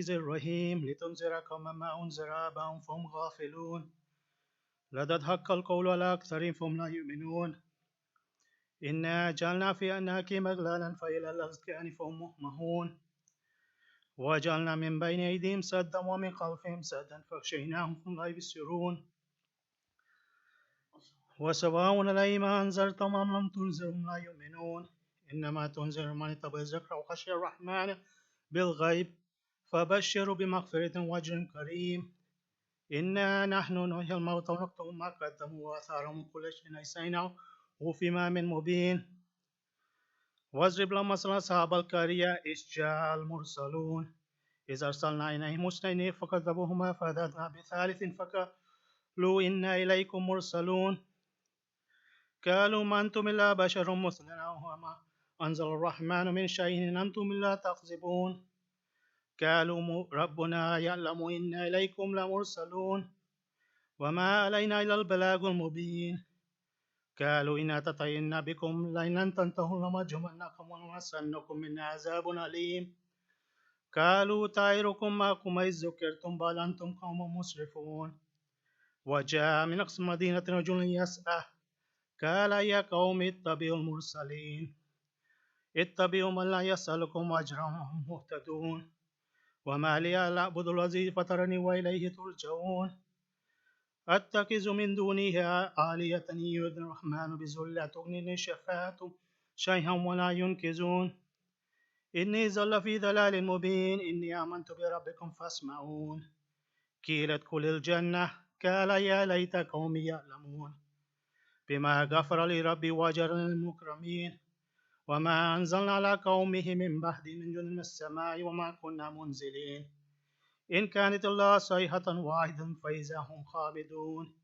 العزيز الرحيم لتنذر قوما ما أنذر آباؤهم فهم غافلون لقد حق القول على أكثرهم فهم لا يؤمنون إنا جعلنا في أعناقهم أغلالا فإلى الأذقان فهم مهمهون وجعلنا من بين أيديهم سدا ومن خلفهم سدا فأغشيناهم فهم لا يبصرون وسواء عليهم أنذرتهم أم لم تنذرهم لا يؤمنون إنما تنذر من اتبع الذكر وخشي الرحمن بالغيب فبشروا بمغفرة وأجر كريم إنا نحن نحيي الموتى ونكتب ما قدموا وآثارهم كل شيء أحصيناه وفي إمام مبين واضرب لهم مثلا أصحاب القرية إذ جاء المرسلون إذ أرسلنا إليهم اثنين فكذبوهما فزادنا بثالث فقالوا إنا إليكم مرسلون قالوا ما أنتم إلا بشر مثلنا وما أنزل الرحمن من شيء إن أنتم إلا تكذبون قالوا ربنا يعلم إنا إليكم لمرسلون وما علينا إلا البلاغ المبين قالوا إنا تطيرنا بكم لئن لم تنتهوا لنرجمنكم ولنمسنكم منا عذاب أليم قالوا طائركم معكم إذ ذكرتم بل أنتم قوم مسرفون وجاء من أقصى المدينة رجل يسعى قال يا قوم اتبعوا المرسلين اتبعوا من لا يسألكم أجرا وهم مهتدون وما لي لا أعبد الذي فطرني وإليه ترجعون أتخذ من دونه آلهة يريد الرحمن بذل تغني شفاعتهم شيئا ولا ينقذون إني ظل في ضلال مبين إني آمنت بربكم فاسمعون قيل ادخل الجنة قال يا ليت قومي يعلمون بما غفر لي ربي وأجرني المكرمين وما أنزلنا على قومه من بعد من جند من السماء وما كنا منزلين إن كانت الله صيحة واحدة فإذا هم خامدون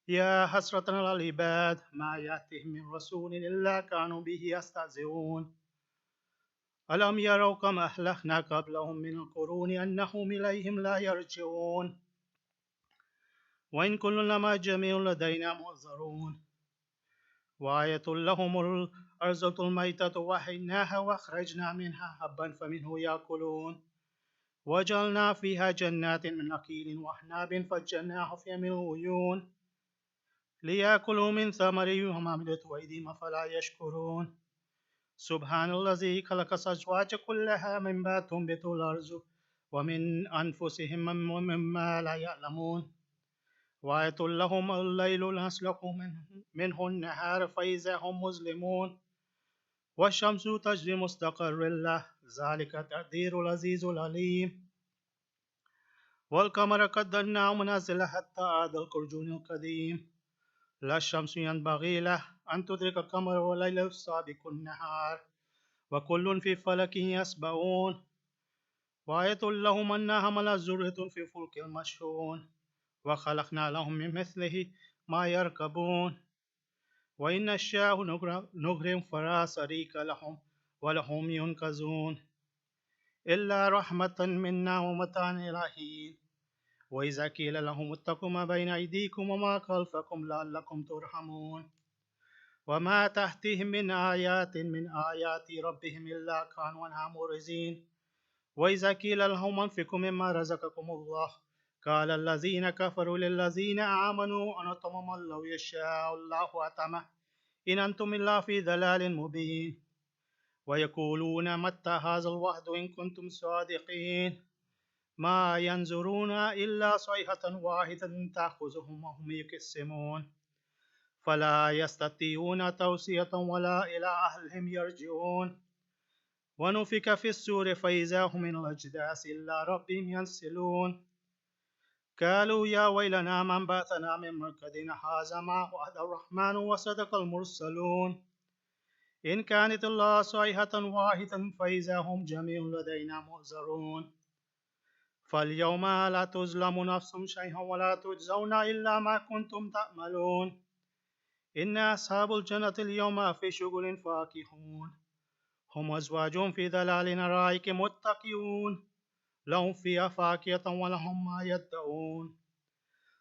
يا حسرة على العباد ما يأتيهم من رسول إلا كانوا به يستهزئون ألم يروا كم أهلكنا قبلهم من القرون أنهم إليهم لا يرجعون وإن كل لما جميع لدينا محضرون وآية لهم الأرض الميتة وحيناها وأخرجنا منها حبا فمنه يأكلون وجعلنا فيها جنات من نخيل وأعناب فجرناها فيها من العيون ليأكلوا من ثمره وما عملت أيديهم فلا يشكرون سبحان الذي خلق الأزواج كلها مما تنبت الأرض ومن أنفسهم ومما لا يعلمون وآية لهم الليل نسلخ منه النهار فإذا هم مظلمون والشمس تجري مستقر له ذلك تقدير العزيز العليم والقمر قدرناه منازل حتى عاد الأرجون القديم لا الشمس ينبغي له أن تدرك القمر والليل سابق النهار وكل في فلك يسبحون وآية لهم أنها حملت ذرية في فلك المشحون وخلقنا لهم من مثله ما يركبون وإن نشاء نغرم فلا شريك لهم ولهم ينقذون إلا رحمة منا ومتاعا إلى حين وإذا قيل لهم اتقوا ما بين أيديكم وما خلفكم لعلكم ترحمون وما تأتيهم من آيات ربهم إلا كانوا عنها معرضين وإذا قيل لهم انفقوا مما رزقكم الله قال الذين كفروا للذين آمنوا أنطعم من لو يشاء الله أطعمه إن أنتم إلا في ضلال مبين ويقولون متى هذا الوعد إن كنتم صادقين ما ينظرون إلا صيحة واحدة تأخذهم وهم يقسمون فلا يستطيعون توصية ولا إلى أهلهم يرجعون ونفخ في الصور فإذا هم من الأجداث إلى ربهم ينسلون قالوا يا ويلنا من بعثنا من مرقدنا هذا ما وعد الرحمن وصدق المرسلون إن كانت الله صيحة واحدة فإذا هم جميع لدينا محضرون فاليوم لا تظلم نفس شيئا ولا تجزون إلا ما كنتم تعملون إن أصحاب الجنة اليوم في شغل فاكهون هم أزواج في ظلال رائك متكئون لهم فيها فاكهة ولهم ما يدعون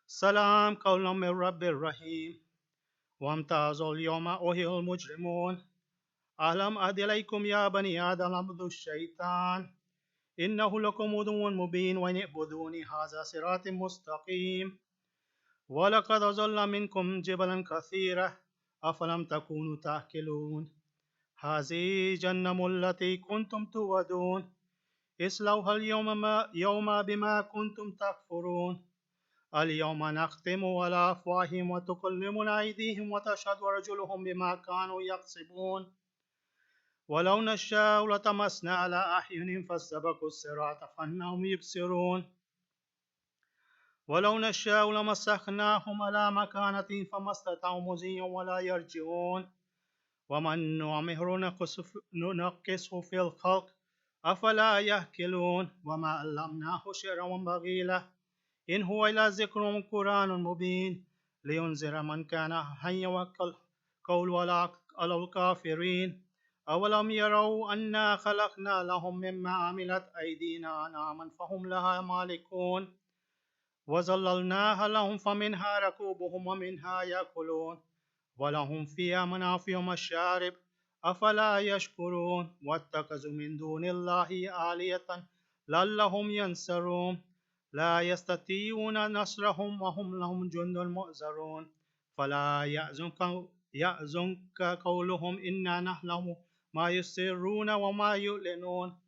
سلام قولا من رب الرحيم وامتازوا اليوم أيها المجرمون ألم أعد إليكم يا بني آدم اعبدوا الشيطان إنه لكم عدو مبين وإن اعبدوني هذا صراط مستقيم ولقد أضل منكم جبلا كثيرا أفلم تكونوا تأكلون هذه جهنم التي كنتم توعدون اصلوها اليوم يوم بما كنتم تكفرون اليوم نختم على أفواههم وتكلمنا أيديهم وتشهد أرجلهم بما كانوا يكسبون ولو نشاء لطمسنا على أعينهم فاستبقوا الصراط فإنهم يبصرون ولو نشاء لمسخناهم على مكانتهم فما استطاعوا مضيا ولا يرجعون ومن نعمر ننقصه في الخلق أفلا يأكلون وما علمناه شعرا وينبغي له إن هو إلا ذكر قرآن مبين لينذر من كان حيا وقول على الكافرين أولم يروا أنا خلقنا لهم مما عملت أيدينا أنعاما فهم لها مالكون وظللناها لهم فمنها ركوبهم ومنها يأكلون ولهم فيها منافع ومشارب أفلا يشكرون واتخذوا من دون الله آلهة لعلهم ينصرون لا يستطيعون نصرهم وهم لهم جند مؤزرون فلا يحزنك قولهم إنا نعلم ما يسرون وما يعلنون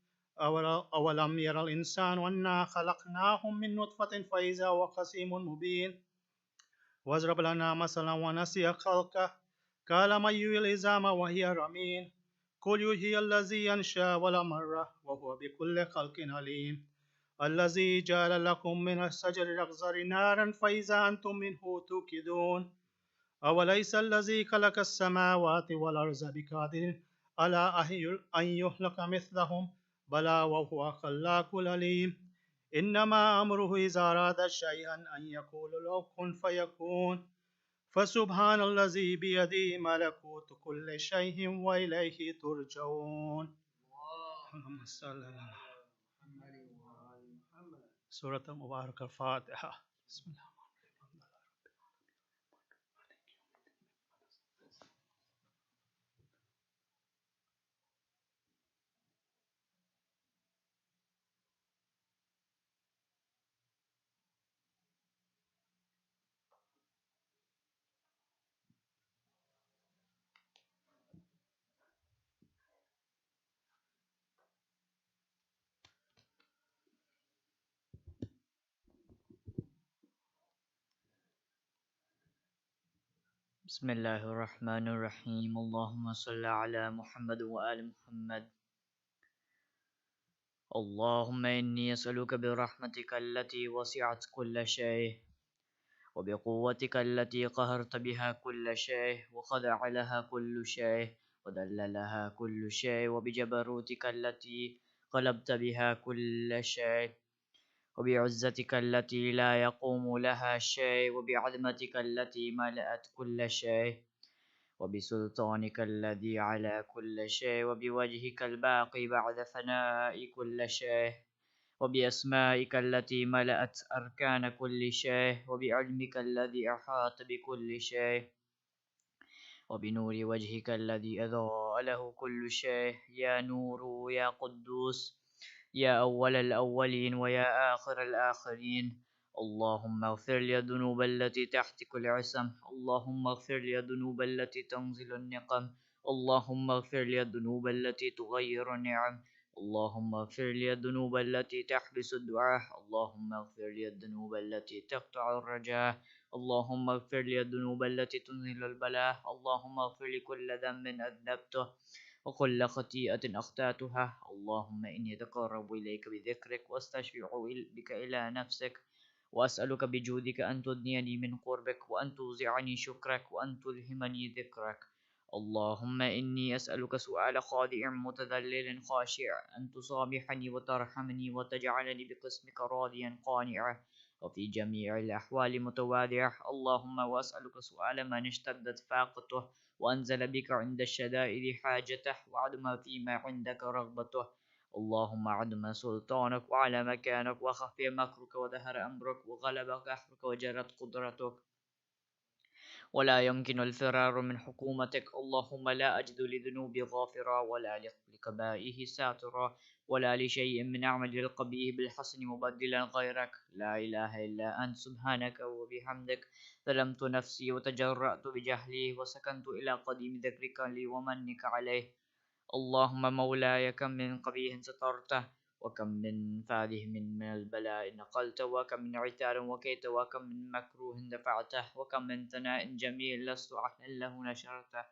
أولم ير الإنسان أنا خلقناهم من نطفة فإذا هو خصيم مبين واضرب لنا مثلا ونسي خلقه قال من يحيي العظام وهي رميم قل يحيي الذي ينشأ ولا مرة وهو بكل خلق عليم الذي جعل لكم من الشجر الأخضر نارا فإذا أنتم منه توقدون أوليس الذي خلق السماوات والأرض بقادر على أن يخلق مثلهم بلى وهو خلاق العليم إنما أمره إذا أراد شيئا أن يقول له كن فيكون فسبحان الذي بيده ملكوت كل شيء وإليه ترجعون اللهم صل على سورة المباركة الفاتحة بسم الله بسم الله الرحمن الرحيم اللهم صل على محمد وآل محمد اللهم إني أسألك برحمتك التي وسعت كل شيء وبقوتك التي قهرت بها كل شيء وخضع لها كل شيء وذل لها كل شيء وبجبروتك التي غلبت بها كل شيء وبعزتك التي لا يقوم لها شيء وبعظمتك التي ملأت كل شيء وبسلطانك الذي على كل شيء وبوجهك الباقي بعد فناء كل شيء وبأسمائك التي ملأت أركان كل شيء وبعلمك الذي أحاط بكل شيء وبنور وجهك الذي أضاء له كل شيء يا نور يا قدوس يا أول الأولين ويا آخر الآخرين اللهم اغفر لي الذنوب التي تحتك العصم اللهم اغفر لي الذنوب التي تنزل النقم اللهم اغفر لي الذنوب التي تغير النعم اللهم اغفر لي الذنوب التي تحبس الدعاء اللهم اغفر لي الذنوب التي تقطع الرجاء اللهم اغفر لي الذنوب التي تنزل البلاء اللهم اغفر لي كل ذنب أذنبته وكل خطيئة أخطأتها اللهم إني أتقرب إليك بذكرك واستشفع بك إلى نفسك وأسألك بجودك أن تدنيني من قربك وأن توزعني شكرك وأن تلهمني ذكرك اللهم إني أسألك سؤال خاضع متذلل خاشع أن تصامحني وترحمني وتجعلني بقسمك راضيا قانعا وفي جميع الأحوال متواضعة اللهم وأسألك سؤال من اشتدت فاقته وأنزل بك عند الشدائد حاجته وعدم فيما عندك رغبته اللهم عدم سلطانك وعلى مكانك وخفي مكرك وظهر أمرك وغلب قهرك وجرت قدرتك ولا يمكن الفرار من حكومتك. اللهم لا أجد لذنوبي غافرا، ولا لقبائه ساترا، ولا لشيء من أعمل القبيح بالحسن مبدلا غيرك. لا إله إلا أنت سبحانك وبحمدك. ظلمت نفسي وتجرأت بجهلي، وسكنت إلى قديم ذكرك لي ومنك عليه. اللهم مولاي، كم من قبيح سترته، وكم من فاده من البلاء نقلته، وكم من عتار وكيت، وكم من مكروه دفعته، وكم من ثناء جميل لست أهلا له نشرته.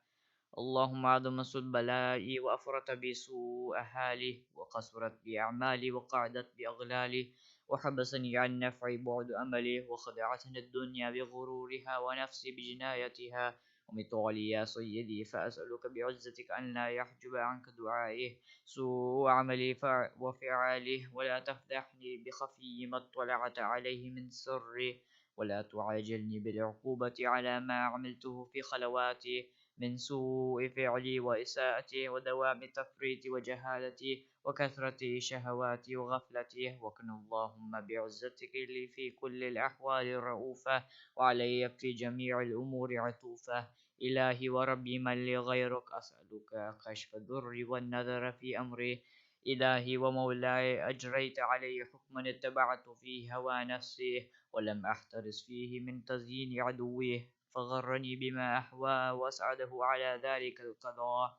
اللهم عظم بلائي، وأفرط بي سوء حالي، وقصرت بي أعمالي، وقعدت بأغلالي، وحبسني عن نفعي بعد أملي، وخدعتني الدنيا بغرورها، ونفسي بجنايتها. ومثالي يا سيدي، فأسألك بعزتك أن لا يحجب عنك دعائي سوء عملي وفعالي، ولا تفضحني بخفي ما اطلعت عليه من سري، ولا تعاجلني بالعقوبة على ما عملته في خلواتي من سوء فعلي وإساءتي، ودوام تفريطي وجهالتي، وكثرة شهواتي وغفلتي. وكن اللهم بعزتك لي في كل الأحوال رؤوفا، وعلي في جميع الأمور عطوفا. إلهي وربي، من لي غيرك؟ أسألك كشف الضر والنذر في أمري. إلهي ومولاي، أجريت علي حكما اتبعت فيه هوى نفسي، ولم أحترس فيه من تزيين عدويه، فغرني بما أهوى وأسعده على ذلك القضاء،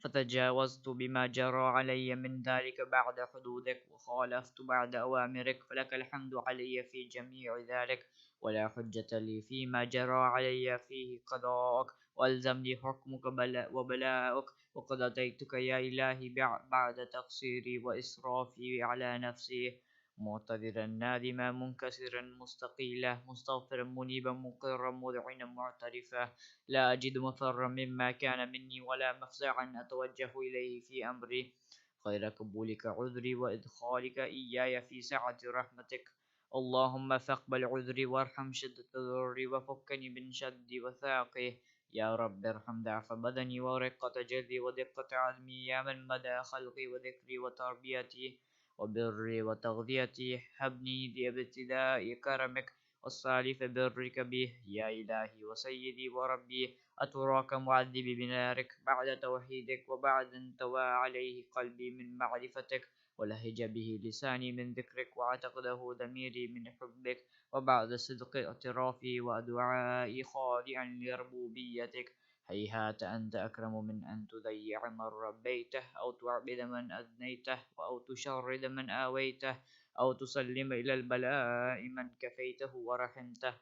فتجاوزت بما جرى علي من ذلك بعد حدودك، وخالفت بعد أوامرك، فلك الحمد علي في جميع ذلك، ولا حجة لي فيما جرى علي فيه قضاءك، وألزمني حكمك وبلاءك. وقد أتيتك يا إلهي بعد تقصيري وإسرافي على نفسي، معتذرا نادما منكسرا مستقيلا، مستغفرا منيبا مقرا مذعنا معترفا، لا أجد مفرا مما كان مني، ولا مفزعا أتوجه إليه في أمري، غير قبولك عذري وإدخالك إياي في سعة رحمتك. اللهم فاقبل عذري، وارحم شدة ضري، وفكني من شد وثاقه. يا رب ارحم ضعف بدني، ورقة جلدي، ودقة عزمي، يا من مدى خلقي وذكري وتربيتي وبري وتغذيتي. هبني لابتداء كرمك والصالف برك به. يا إلهي وسيدي وربي، أتراك معذبي بنارك بعد توحيدك، وبعد انطوى عليه قلبي من معرفتك، ولهج به لساني من ذكرك، واعتقده ضميري من حبك، وبعد صدق اعترافي ودعائي خاضعا لربوبيتك. هيهات أنت أكرم من أن تضيع من ربيته، أو تعبد من أدنيته، أو تشرد من آويته، أو تسلم إلى البلاء من كفيته ورحمته.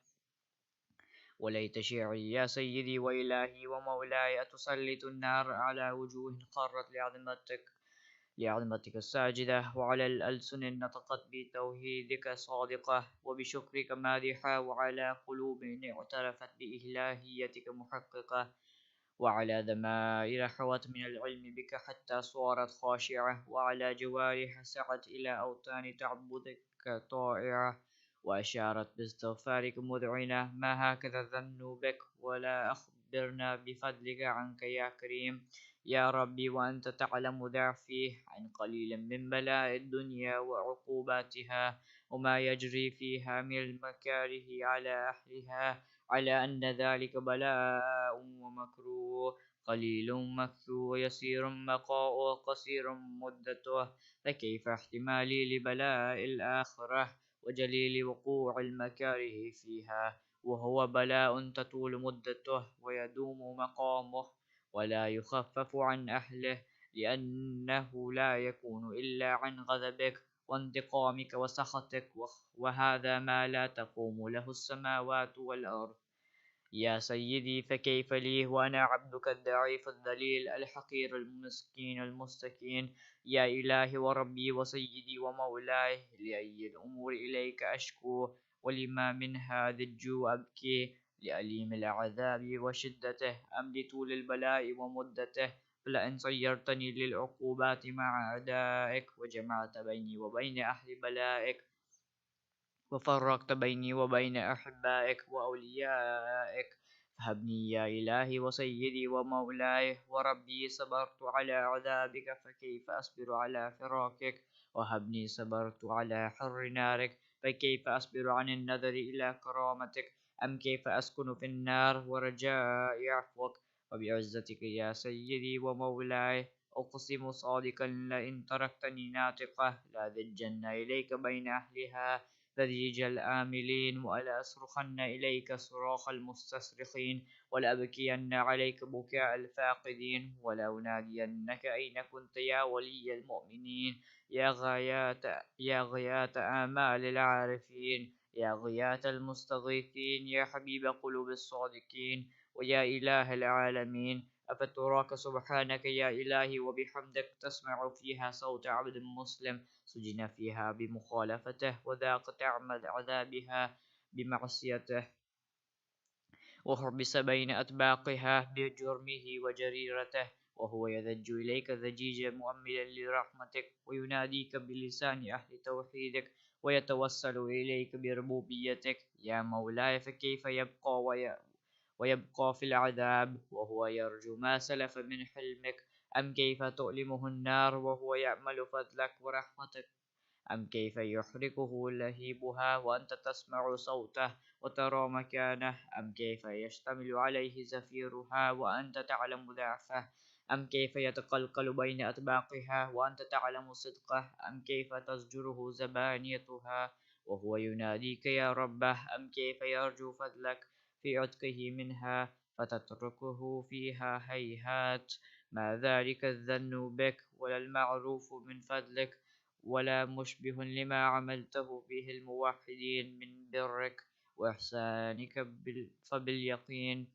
وليت شعري يا سيدي وإلهي ومولاي، أتسلط النار على وجوه قرت لعظمتك الساجدة، وعلى الألسن نطقت بتوحيدك صادقة، وبشكرك مادحة، وعلى قلوب اعترفت بإلهيتك محققة، وعلى ضمائر حوت من العلم بك حتى صارت خاشعة، وعلى جوارح سعت إلى أوطان تعبدك طائعة، وأشارت باستغفارك مذعنة. ما هكذا ظنوا بك، ولا أخبرنا بفضلك عنك يا كريم. يا ربي، وأنت تعلم ضعفي عن قليل من بلاء الدنيا وعقوباتها، وما يجري فيها من المكاره على أهلها، على أن ذلك بلاء ومكروه، قليل مكثو ويسير بقاؤه قصير مدته، فكيف احتمالي لبلاء الآخرة وجليل وقوع المكاره فيها، وهو بلاء تطول مدته ويدوم مقامه، ولا يخفف عن أهله، لأنه لا يكون إلا عن غضبك وانتقامك وسخطك، وهذا ما لا تقوم له السماوات والأرض. يا سيدي، فكيف لي وأنا عبدك الضعيف الذليل الحقير المسكين المستكين؟ يا إلهي وربي وسيدي ومولاي، لأي الأمور إليك أشكو، ولما من هذا الجوع أبكي؟ لأليم العذاب وشدته، أم لطول البلاء ومدته؟ فلئن صيرتني للعقوبات مع أعدائك، وجمعت بيني وبين أهل بلائك، وفرقت بيني وبين أحبائك وأوليائك، فهبني يا إلهي وسيدي ومولاي وربي. صبرت على عذابك، فكيف أصبر على فراقك؟ وهبني صبرت على حر نارك، فكيف أصبر عن النظر إلى كرامتك؟ أم كيف أسكن في النار ورجاء عفوك. وبعزتك يا سيدي ومولاي أقسم صادقا لئن تركتني ناطقة لأذجن إليك بين أهلها ذريج الآملين، ولا أصرخن إليك صراخ المستصرخين، ولأبكين عليك بكاء الفاقدين، ولأنادينك أين كنت يا ولي المؤمنين، يا غايات آمال العارفين، يا غياث المستغيثين، يا حبيب قلوب الصادقين، ويا إله العالمين. أفتراك سبحانك يا إلهي وبحمدك تسمع فيها صوت عبد مسلم سجن فيها بمخالفته وذاق طعم عذابها بمعصيته، وحبس بين أطباقها بجرمه وجريرته، وهو يذج إليك ذجيجا مؤملا لرحمتك، ويناديك بلسان أهل توحيدك، ويتوسل إليك بربوبيتك. يا مولاي فكيف يبقى ويبقى في العذاب وهو يرجو ما سلف من حلمك؟ أم كيف تؤلمه النار وهو يأمل فضلك ورحمتك؟ أم كيف يحرقه لهيبها وأنت تسمع صوته وترى مكانه؟ أم كيف يشتمل عليه زفيرها وأنت تعلم ضعفه؟ أم كيف يتقلقل بين أطباقها وأنت تعلم صدقه؟ أم كيف تزجره زبانيتها وهو يناديك يا ربه؟ أم كيف يرجو فضلك في عتقه منها فتتركه فيها؟ هيهات، ما ذلك الذن بك ولا المعروف من فضلك، ولا مشبه لما عملته به الموحدين من برك وإحسانك فباليقين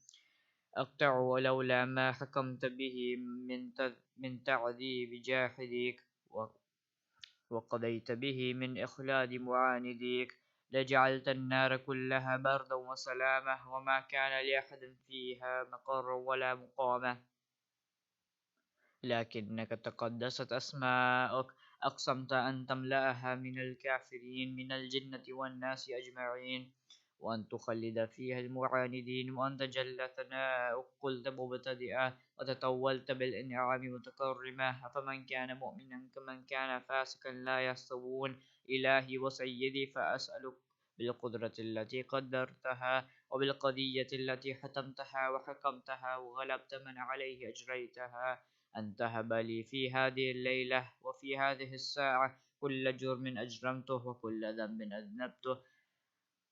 أقطع ولولا ما حكمت به من تعذيب جاحديك وقضيت به من إخلاد معانديك لجعلت النار كلها بردا وسلامة، وما كان لأحد فيها مقر ولا مقامة، لكنك تقدست أسماؤك أقسمت أن تملأها من الكافرين من الجنة والناس أجمعين، وأن تخلد فيها المعاندين، وأن تجل ثناؤك قلت مبتدئا وتطولت بالإنعام متكرما، أفمن كان مؤمنا كمن كان فاسقا لا يستوون. إلهي وسيدي فأسألك بالقدرة التي قدرتها وبالقضية التي حتمتها وحكمتها وغلبت من عليه أجريتها أن تهب لي في هذه الليلة وفي هذه الساعة كل جرم أجرمته وكل ذنب أذنبته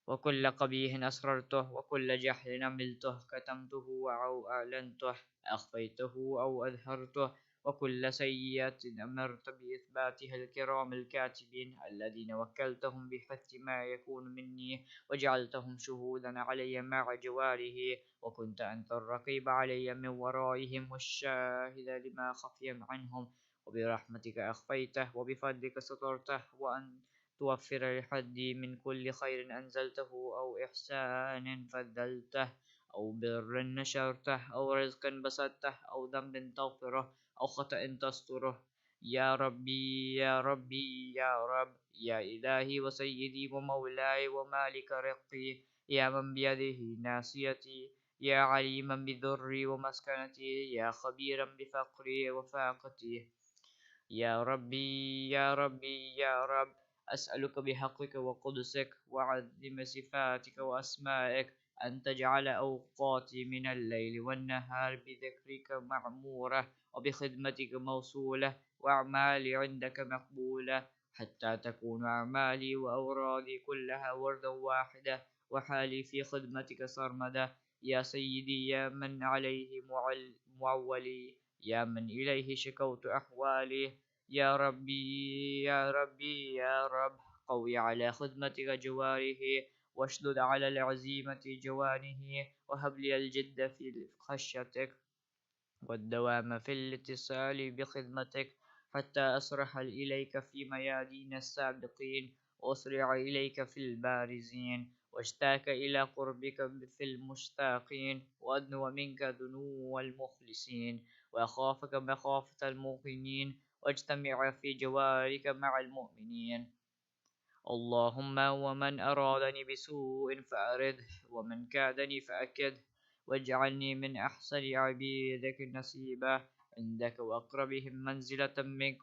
وكل قبيح أسررته وكل جهل عملته كتمته أو أعلنته أخفيته أو أظهرته وكل سيئة أمرت بإثباتها الكرام الكاتبين الذين وكلتهم بحث ما يكون مني وجعلتهم شهودا علي مع جواره، وكنت أنت الرقيب علي من ورائهم والشاهد لما خفي عنهم، وبرحمتك أخفيته وبفضلك سترته، وأن توفر لحدي من كل خير أنزلته أو إحسان فضلته أو بر نشرته أو رزق بسطته أو ذنب تغفره أو خطأ تستره. يا ربي يا ربي يا رب، يا إلهي وسيدي ومولاي ومالك رقي، يا من بيده ناصيتي، يا عليما بذري ومسكنتي، يا خبيرا بفقري وفاقتي. يا ربي يا ربي يا رب، أسألك بحقك وقدسك وعظم صفاتك وأسمائك أن تجعل أوقاتي من الليل والنهار بذكرك معمورة وبخدمتك موصولة وأعمالي عندك مقبولة، حتى تكون أعمالي وأورادي كلها وردا واحدة وحالي في خدمتك سرمدة. يا سيدي يا من عليه معولي، يا من إليه شكوت أحوالي، يا ربي يا ربي يا رب، قوي على خدمتك جواره واشدد على العزيمة جوانه، وهب لي الجد في خشيتك والدوام في الاتصال بخدمتك، حتى أسرح إليك في ميادين السابقين وأسرع إليك في البارزين واشتاك إلى قربك في المشتاقين وأدنو منك دنو المخلصين وأخافك مخافة الموقنين واجتمع في جوارك مع المؤمنين. اللهم ومن أرادني بسوء فأرده ومن كادني فأكده، واجعلني من أحسن عبيدك نصيبا عندك وأقربهم منزلة منك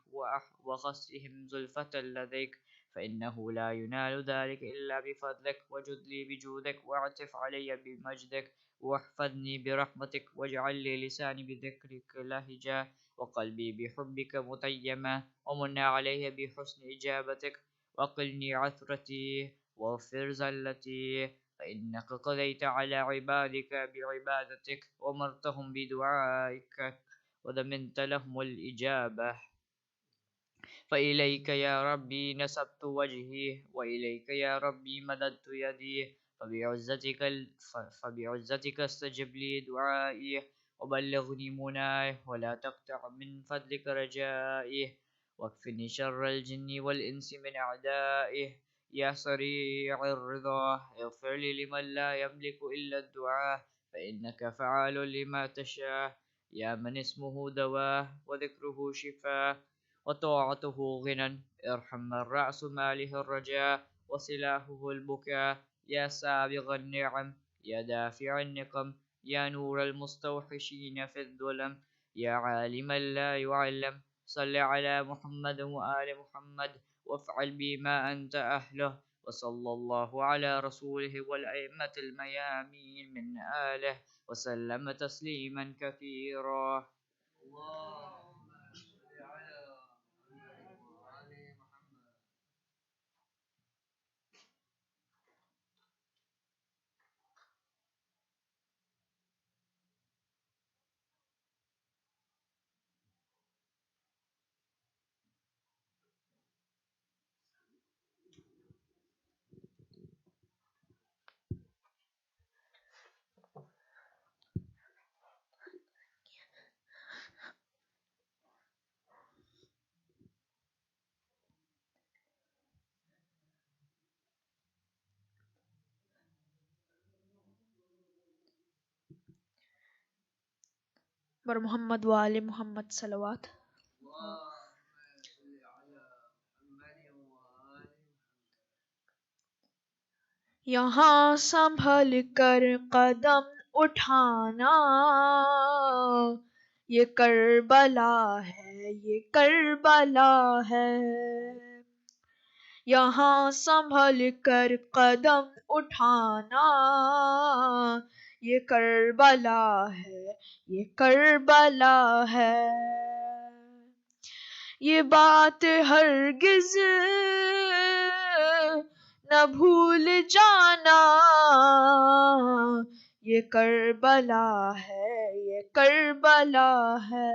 وخصهم زلفة لديك، فإنه لا ينال ذلك إلا بفضلك، وجد لي بجودك، واعطف علي بمجدك، واحفظني برحمتك، واجعل لي لساني بذكرك لهجا، وقلبي بحبك متيما، ومن علي بحسن إجابتك، وقلني عثرتي، واغفر زلتي، فإنك قضيت على عبادك بعبادتك، ومرتهم بدعائك، وضمنت لهم الإجابة. فإليك يا ربي نسبت وجهي، وإليك يا ربي مددت يدي، فبعزتك استجب لي دعائي، وبلغني مناي، ولا تقطع من فضلك رجائي، واكفني شر الجن والإنس من أعدائه. يا سريع الرضا اغفر لي لمن لا يملك إلا الدعاء، فإنك فعال لما تشاء. يا من اسمه دواء وذكره شفاء وطاعته غنى، ارحم من رأس ماله الرجاء وسلاحه البكاء. يا سابغ النعم، يا دافع النقم، يا نور المستوحشين في الظلم، يا عالما لا يعلم، صل على محمد وآل محمد، وافعل بما أنت أهله. وصلى الله على رسوله والأئمة الميامين من آله، وسلم تسليما كثيرا. बर मोहम्मद वाले मोहम्मद सलवात। यहाँ संभल कर कदम उठाना, ये करबला है, ये करबला है। यहाँ संभल कर कदम उठाना, ये करबला है, ये करबला है। ये बात हरगिज न भूल जाना, ये करबला है, ये करबला है।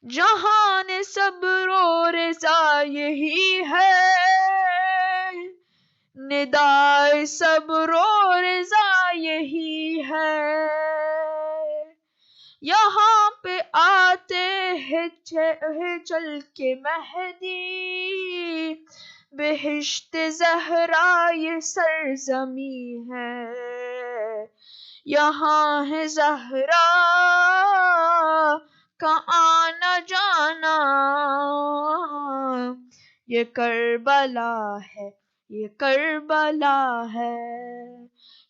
जहान सब्रो रज़ा यही है, निदाए सब्रो रज़ा यही है। यहाँ पे आते हैं चल के मेहदी, बेहिश्त ज़हरा ये सरज़मी है। यहाँ है ज़हरा का आना जाना, ये करबला है, ये करबला है।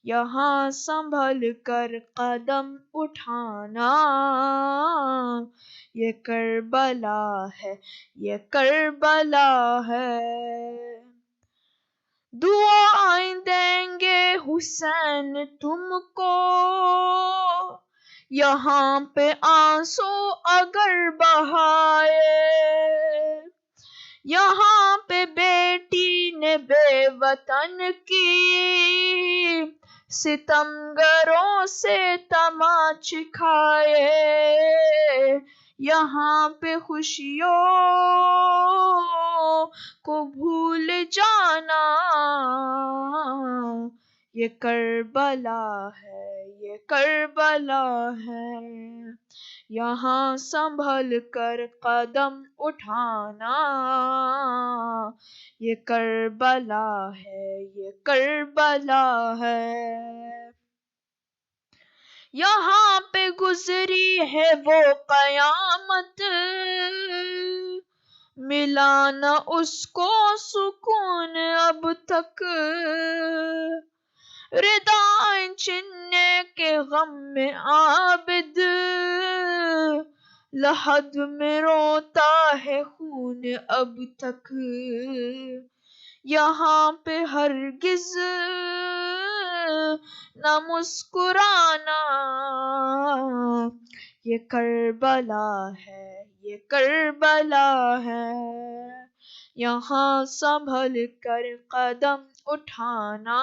यहाँ संभल कर कदम उठाना, ये करबला है, ये करबला है। दुआएं देंगे हुसैन तुमको, यहाँ पे आंसू अगर बहाए। यहाँ पे बेटी ने बेवतन की, सितमगरों से तमाच खाए। यहाँ पे खुशियों को भूल जाना, ये करबला है, ये करबला है। यहाँ संभल कर कदम उठाना, ये करबला है, ये करबला है। यहाँ पे गुजरी है वो कयामत, मिला न उसको सुकून अब तक। रिदाएं छिनने के गम में आबिद, लहद में रोता है खून अब तक, यहाँ पे हरगिज न मुस्कुराना, ये करबला है, ये करबला है, यहाँ संभल कर कदम उठाना,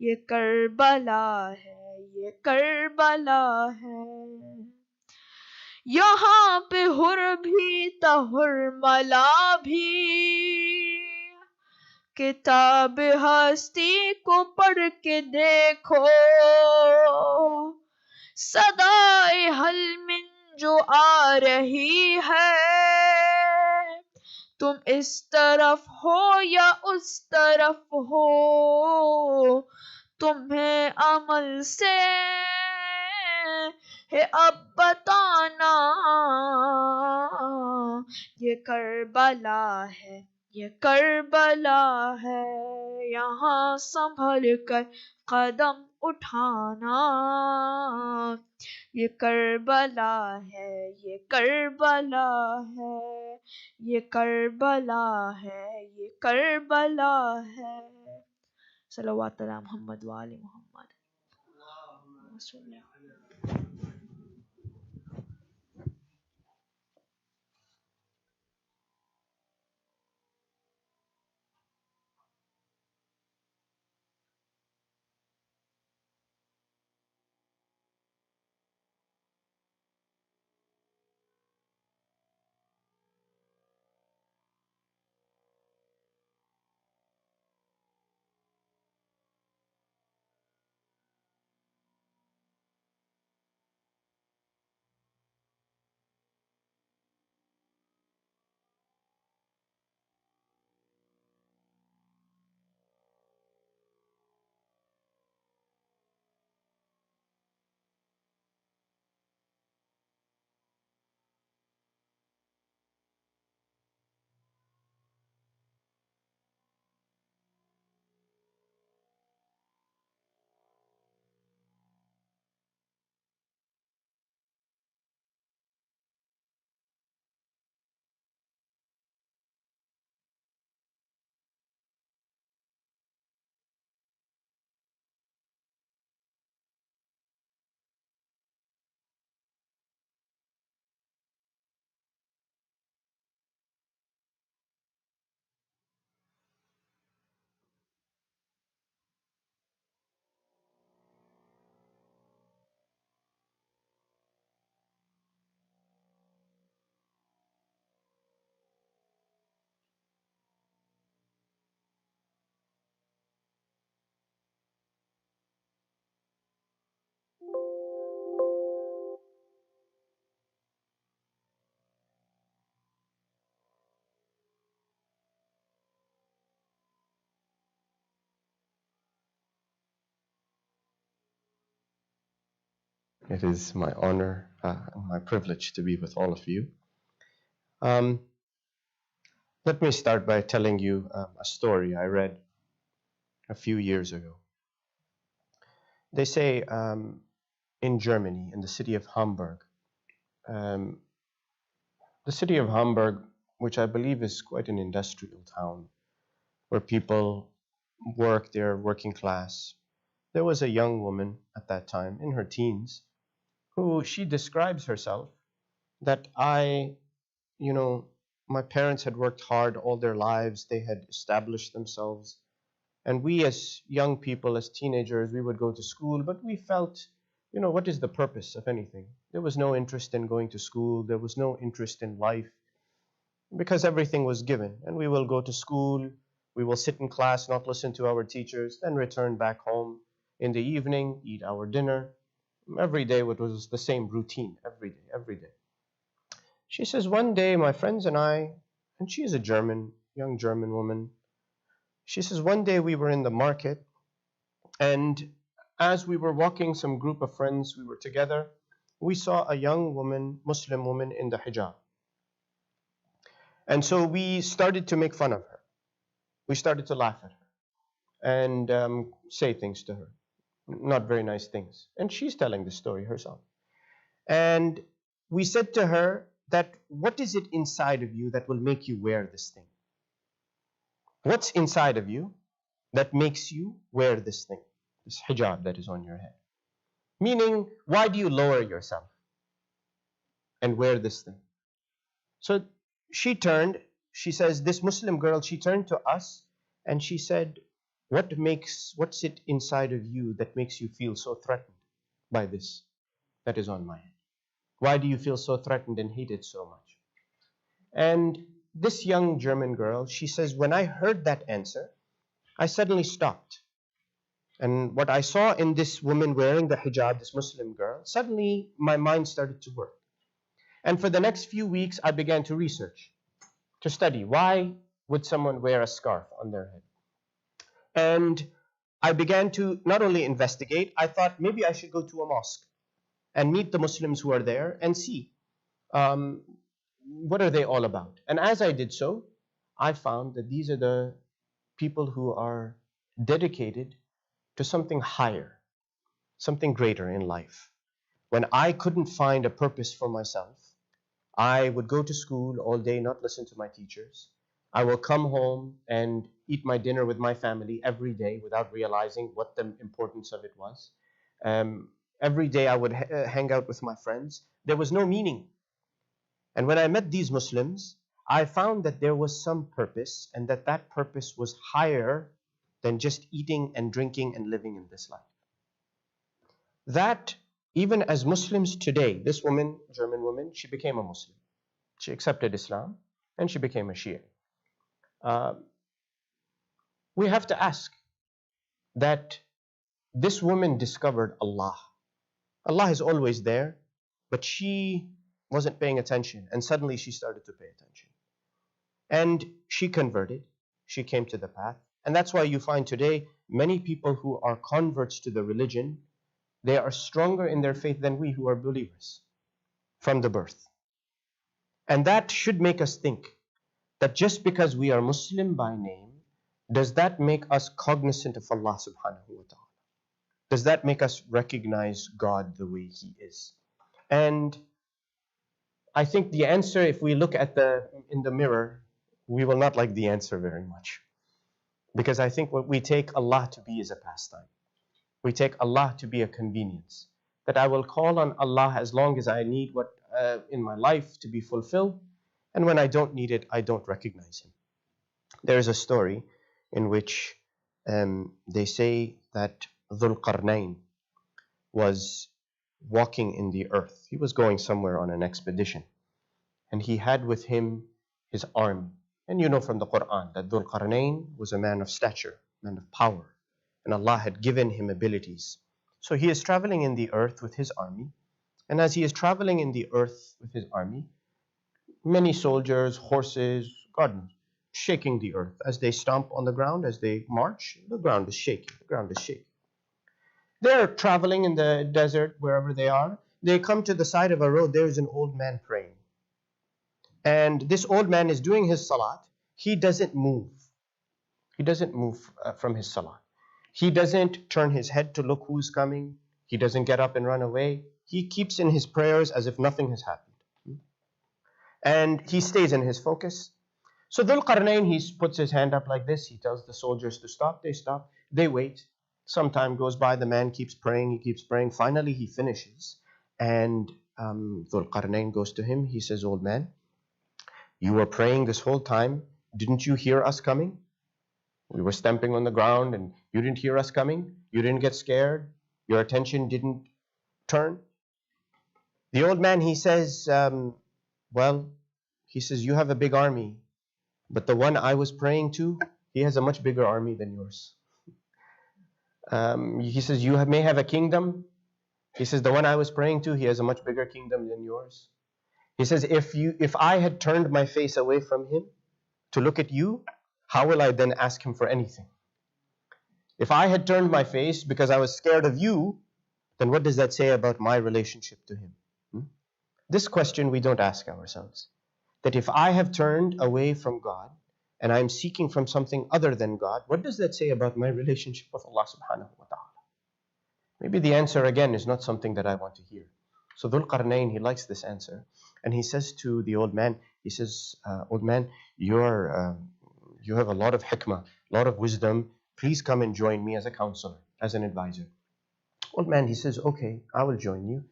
ये करबला है, ये करबला है। यहाँ पे हुर भी तहुरमला भी किताब हस्ती को पढ़ के देखो, सदाए हलमिन जो आ रही है, तुम इस तरफ हो या उस तरफ हो, तुम्हें अमल से है अब बताना, ये करबला है, ये करबला है, यहाँ संभल कर कदम उठाना, ये करबला है, ये करबला है, ये करबला है, ये करबला है। सल्लल्लाहु अलैहि मोहम्मद व आले Mohammad. It is my honor and my privilege to be with all of you. Let me start by telling you a story I read a few years ago. They say in Germany, in the city of Hamburg, the city of Hamburg, which I believe is quite an industrial town, where people work, they're working class. There was a young woman at that time, in her teens, who she describes herself that my parents had worked hard all their lives. They had established themselves. And we as young people, as teenagers, we would go to school, but we felt, what is the purpose of anything? There was no interest in going to school. There was no interest in life because everything was given. And we will go to school. We will sit in class, not listen to our teachers, then return back home in the evening, eat our dinner. Every day it was the same routine, every day, every day. She says, one day my friends and I, and she is a young German woman. She says, one day we were in the market, and as we were walking, some group of friends, we were together, we saw a young woman, Muslim woman in the hijab. And so we started to make fun of her. We started to laugh at her and say things to her, not very nice things. And she's telling the story herself. And we said to her that, what is it inside of you that will make you wear this thing? What's inside of you that makes you wear this thing, this hijab that is on your head? Meaning, why do you lower yourself and wear this thing? So she says, this Muslim girl, she turned to us and she said, what's it inside of you that makes you feel so threatened by this that is on my head? Why do you feel so threatened and hate it so much? And this young German girl, she says, when I heard that answer, I suddenly stopped. And what I saw in this woman wearing the hijab, this Muslim girl, suddenly my mind started to work. And for the next few weeks, I began to research, to study. Why would someone wear a scarf on their head? And I began to not only investigate, I thought maybe I should go to a mosque and meet the Muslims who are there and see what are they all about. And as I did so, I found that these are the people who are dedicated to something higher, something greater in life. When I couldn't find a purpose for myself, I would go to school all day, not listen to my teachers. I will come home and eat my dinner with my family every day without realizing what the importance of it was. Every day I would hang out with my friends. There was no meaning. And when I met these Muslims, I found that there was some purpose, and that purpose was higher than just eating and drinking and living in this life. That, even as Muslims today, this woman, German woman, she became a Muslim. She accepted Islam and she became a Shia. We have to ask that this woman discovered Allah. Allah is always there, but she wasn't paying attention, and suddenly she started to pay attention. And she converted, she came to the path, and that's why you find today many people who are converts to the religion, they are stronger in their faith than we who are believers from the birth. And that should make us think that just because we are Muslim by name, does that make us cognizant of Allah subhanahu wa ta'ala? Does that make us recognize God the way He is? And I think the answer, if we look at in the mirror, we will not like the answer very much. Because I think what we take Allah to be is a pastime. We take Allah to be a convenience. That I will call on Allah as long as I need what in my life to be fulfilled. And when I don't need it, I don't recognize Him. There is a story in which they say that Dhul Qarnayn was walking in the earth. He was going somewhere on an expedition. And he had with him his army. And you know from the Quran that Dhul Qarnayn was a man of stature, man of power. And Allah had given him abilities. So he is traveling in the earth with his army. And as he is traveling in the earth with his army, many soldiers, horses, gardeners, shaking the earth. As they stomp on the ground, as they march, the ground is shaking. The ground is shaking. They're traveling in the desert, wherever they are. They come to the side of a road. There is an old man praying. And this old man is doing his salat. He doesn't move. He doesn't move from his salat. He doesn't turn his head to look who's coming. He doesn't get up and run away. He keeps in his prayers as if nothing has happened. And he stays in his focus. So Dhul Qarnayn, he puts his hand up like this. He tells the soldiers to stop. They stop. They wait. Some time goes by. The man keeps praying. He keeps praying. Finally, he finishes. And Dhul Qarnayn goes to him. He says, old man, you were praying this whole time. Didn't you hear us coming? We were stamping on the ground and you didn't hear us coming. You didn't get scared. Your attention didn't turn. The old man, he says, you have a big army, but the one I was praying to, he has a much bigger army than yours. He says, you may have a kingdom. He says, the one I was praying to, he has a much bigger kingdom than yours. He says, if I had turned my face away from him to look at you, how will I then ask him for anything? If I had turned my face because I was scared of you, then what does that say about my relationship to him? This question we don't ask ourselves. That if I have turned away from God and I'm seeking from something other than God, what does that say about my relationship with Allah subhanahu wa ta'ala? Maybe the answer again is not something that I want to hear. So Dhul Qarnayn, he likes this answer. And he says to the old man, he says, old man, you have a lot of hikmah, a lot of wisdom. Please come and join me as a counselor, as an advisor. Old man, he says, okay, I will join you.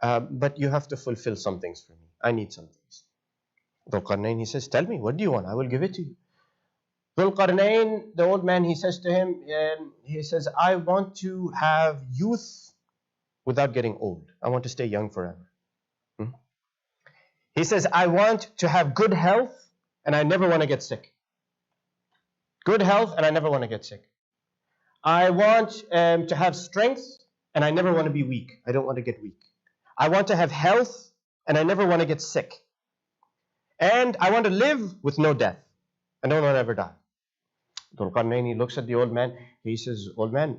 But you have to fulfill some things for me. I need some things. Dhul Qarnayn, he says, tell me, what do you want? I will give it to you. Dhul Qarnayn, the old man, he says to him, he says, I want to have youth without getting old. I want to stay young forever. He says, I want to have good health and I never want to get sick. Good health and I never want to get sick. I want to have strength and I never want to be weak. I don't want to get weak. I want to have health and I never want to get sick. And I want to live with no death. I don't want to ever die. Dhul Qarnayn, he looks at the old man. He says, old man,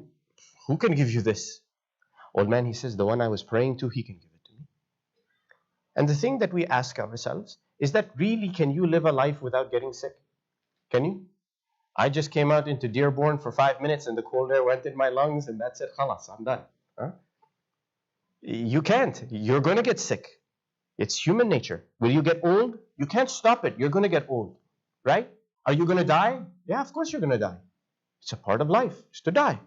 who can give you this? Old man, he says, the one I was praying to, he can give it to me. And the thing that we ask ourselves is that really, can you live a life without getting sick? Can you? I just came out into Dearborn for 5 minutes and the cold air went in my lungs and that's it. Khalas, I'm done. Huh? You can't. You're going to get sick. It's human nature. Will you get old? You can't stop it. You're going to get old. Right? Are you going to die? Yeah, of course you're going to die. It's a part of life. It's to die.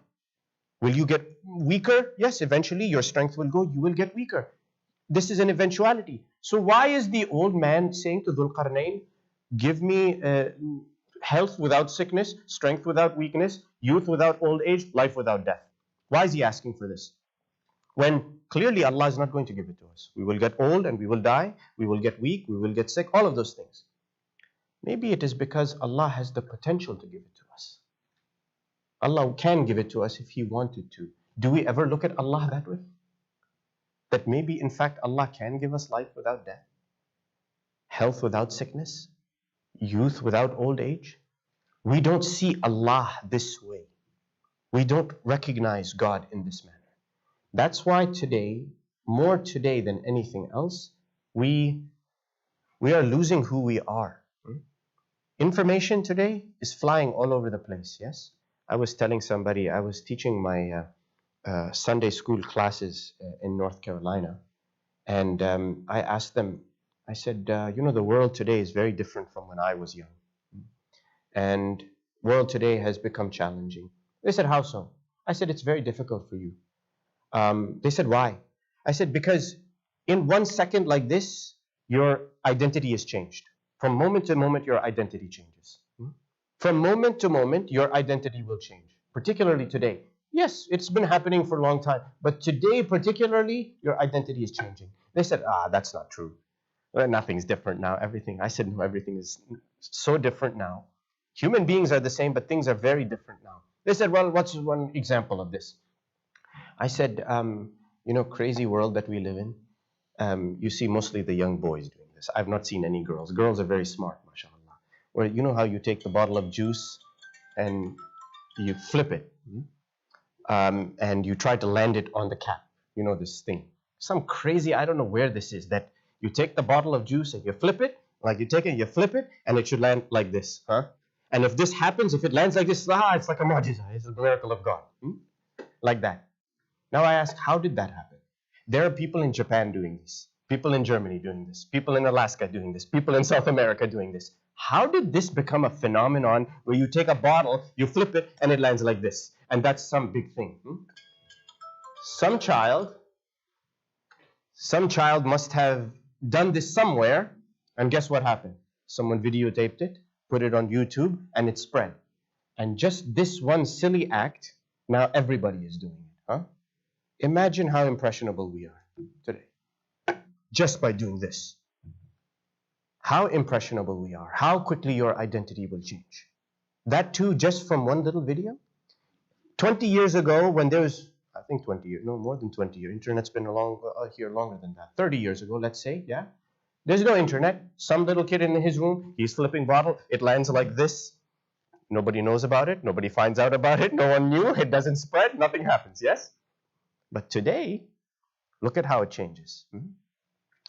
Will you get weaker? Yes, eventually your strength will go. You will get weaker. This is an eventuality. So why is the old man saying to Dhul Qarnayn, give me health without sickness, strength without weakness, youth without old age, life without death? Why is he asking for this? When clearly Allah is not going to give it to us. We will get old and we will die. We will get weak. We will get sick. All of those things. Maybe it is because Allah has the potential to give it to us. Allah can give it to us if He wanted to. Do we ever look at Allah that way? That maybe in fact Allah can give us life without death, health without sickness, youth without old age? We don't see Allah this way. We don't recognize God in this manner. That's why today, more today than anything else, we are losing who we are. Information today is flying all over the place, yes? I was telling somebody, I was teaching my Sunday school classes in North Carolina, and I asked them, I said, you know, the world today is very different from when I was young. And world today has become challenging. They said, how so? I said, it's very difficult for you. They said, why? I said, because in 1 second like this, your identity is changed. From moment to moment, your identity changes. From moment to moment, your identity will change, particularly today. Yes, it's been happening for a long time, but today particularly, your identity is changing. They said, that's not true. Well, nothing's different now, everything. I said, no, everything is so different now. Human beings are the same, but things are very different now. They said, well, what's one example of this? I said, you know, crazy world that we live in. You see mostly the young boys doing this. I've not seen any girls. Girls are very smart, mashallah. Where you know how you take the bottle of juice and you flip it, and you try to land it on the cap. You know this thing. Some crazy, I don't know where this is, that you take the bottle of juice and you flip it, like you take it, you flip it, and it should land like this, huh? And if this happens, if it lands like this, it's like a mu'jiza, it's a miracle of God, like that. Now I ask, how did that happen? There are people in Japan doing this, people in Germany doing this, people in Alaska doing this, people in South America doing this. How did this become a phenomenon where you take a bottle, you flip it, and it lands like this? And that's some big thing. Some child must have done this somewhere, and guess what happened? Someone videotaped it, put it on YouTube, and it spread. And just this one silly act, now everybody is doing it. Huh? Imagine how impressionable we are today, just by doing this. How impressionable we are, how quickly your identity will change. That too, just from one little video. 20 years ago, when there was, I think 20 years, no, more than 20 years. Internet's been here longer than that. 30 years ago, let's say, yeah. There's no internet. Some little kid in his room, he's flipping bottle. It lands like this. Nobody knows about it. Nobody finds out about it. No one knew. It doesn't spread. Nothing happens, yes? But today, look at how it changes.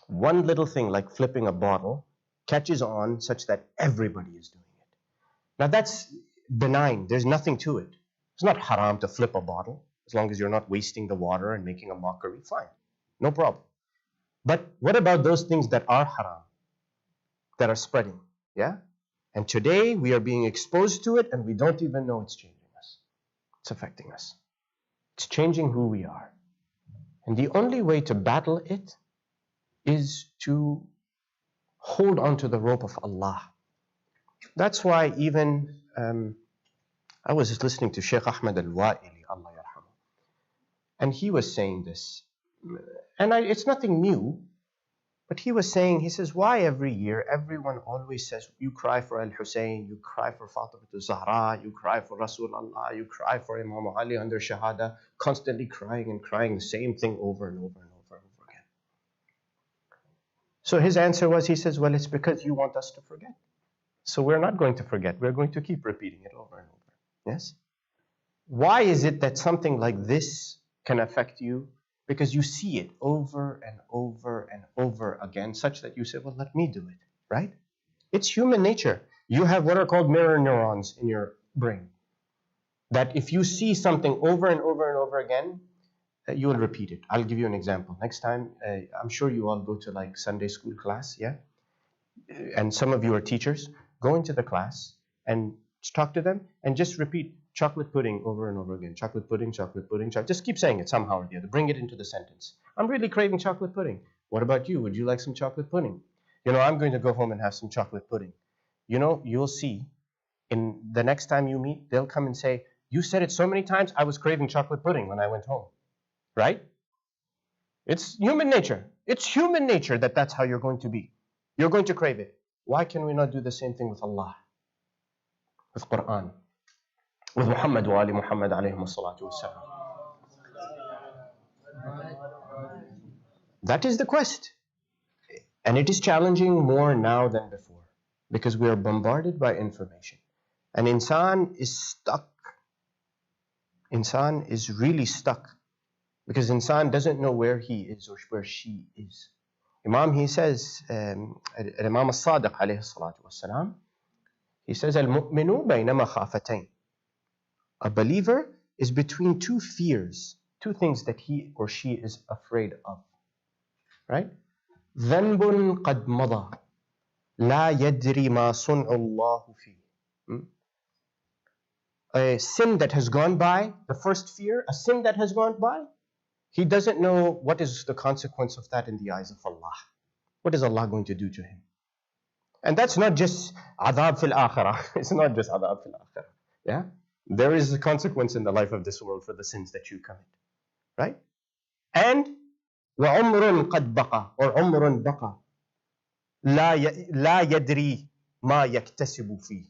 One little thing like flipping a bottle catches on such that everybody is doing it. Now that's benign. There's nothing to it. It's not haram to flip a bottle as long as you're not wasting the water and making a mockery. Fine, no problem. But what about those things that are haram, that are spreading? Yeah? And today we are being exposed to it and we don't even know it's changing us. It's affecting us. It's changing who we are. And the only way to battle it is to hold on to the rope of Allah. That's why even I was listening to Sheikh Ahmed Al-Wa'ili, Allah yarhamu, and he was saying this. And it's nothing new, but he was saying, he says, why every year everyone always says, you cry for Al-Hussein, you cry for Fatima al-Zahra, you cry for Rasulullah, you cry for Imam Ali under Shahada, constantly crying and crying the same thing over and over and over and over again. So his answer was, he says, well, it's because you want us to forget. So we're not going to forget. We're going to keep repeating it over and over. Yes? Why is it that something like this can affect you? Because you see it over and over and over again, such that you say, well, let me do it, right? It's human nature. You have what are called mirror neurons in your brain, that if you see something over and over and over again, you will repeat it. I'll give you an example. Next time, I'm sure you all go to like Sunday school class, yeah? And some of you are teachers. Go into the class and talk to them and just repeat chocolate pudding over and over again. Chocolate pudding, chocolate pudding, chocolate. Just keep saying it somehow or the other. Bring it into the sentence. I'm really craving chocolate pudding. What about you? Would you like some chocolate pudding? You know, I'm going to go home and have some chocolate pudding. You know, you'll see in the next time you meet, they'll come and say, you said it so many times, I was craving chocolate pudding when I went home. Right? It's human nature. It's human nature that that's how you're going to be. You're going to crave it. Why can we not do the same thing with Allah? With Quran? With Muhammad wa ali Muhammad alayhi salatu wassalam. That is the quest. And it is challenging more now than before, because we are bombarded by information. And insan is stuck. Insan is really stuck, because insan doesn't know where he is or where she is. Imam, he says, Imam al-Sadiq alayhi salatu wassalam, he says, Al-mu'minu baynama khafatayn. A believer is between two fears, two things that he or she is afraid of. Right? ذنب قد مضى لا يدري ما صنع الله فيه. A sin that has gone by, the first fear, a sin that has gone by, he doesn't know what is the consequence of that in the eyes of Allah. What is Allah going to do to him? And that's not just adhab fil akhirah. It's not just adhab fil akhirah. Yeah? There is a consequence in the life of this world for the sins that you commit. Right? And وَعُمْرٌ قَدْ بَقَى, or عُمْرٌ بَقَى لَا يَدْرِي مَا يَكْتَسِبُ فِيهِ.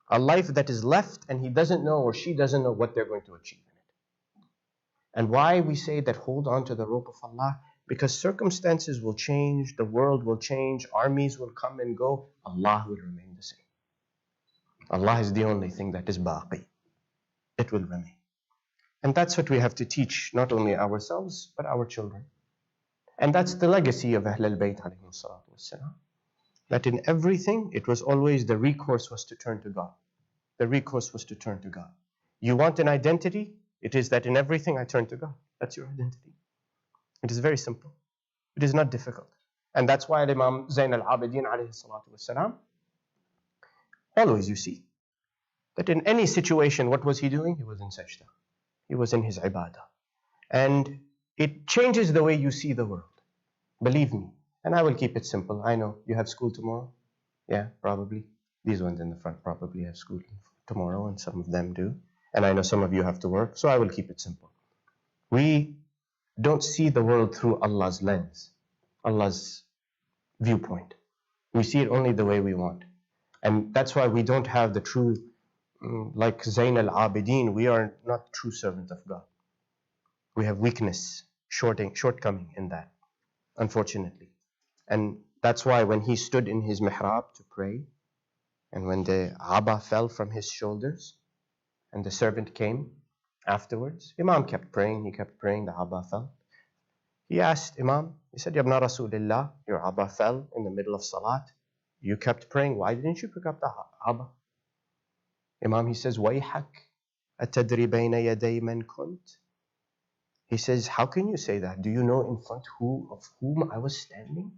A life that is left and he doesn't know or she doesn't know what they're going to achieve in it. And why we say that hold on to the rope of Allah? Because circumstances will change, the world will change, armies will come and go, Allah will remain the same. Allah is the only thing that is baqi. It will remain. And that's what we have to teach, not only ourselves, but our children. And that's the legacy of Ahl al-Bayt alayhim salatu wassalam. That in everything, it was always the recourse was to turn to God. The recourse was to turn to God. You want an identity? It is that in everything I turn to God. That's your identity. It is very simple. It is not difficult. And that's why Imam Zayn al-Abidin alayhi salatu wassalam, always you see, that in any situation, what was he doing? He was in sajda. He was in his ibadah. And it changes the way you see the world. Believe me. And I will keep it simple. I know you have school tomorrow. Yeah, probably. These ones in the front probably have school tomorrow, and some of them do. And I know some of you have to work, so I will keep it simple. We don't see the world through Allah's lens, Allah's viewpoint. We see it only the way we want. And that's why we don't have the true, like Zayn al-Abidin, we are not true servants of God. We have weakness, shortcoming in that, unfortunately. And that's why when he stood in his mihrab to pray, and when the Aba fell from his shoulders, and the servant came afterwards, Imam kept praying, the Aba fell. He asked Imam, he said, Yabna Rasulillah, your Aba fell in the middle of Salat. You kept praying, why didn't you pick up the Aba? Imam, he says, Wayhak, atadri bayna yaday man kunt? He says, how can you say that? Do you know in front of whom I was standing?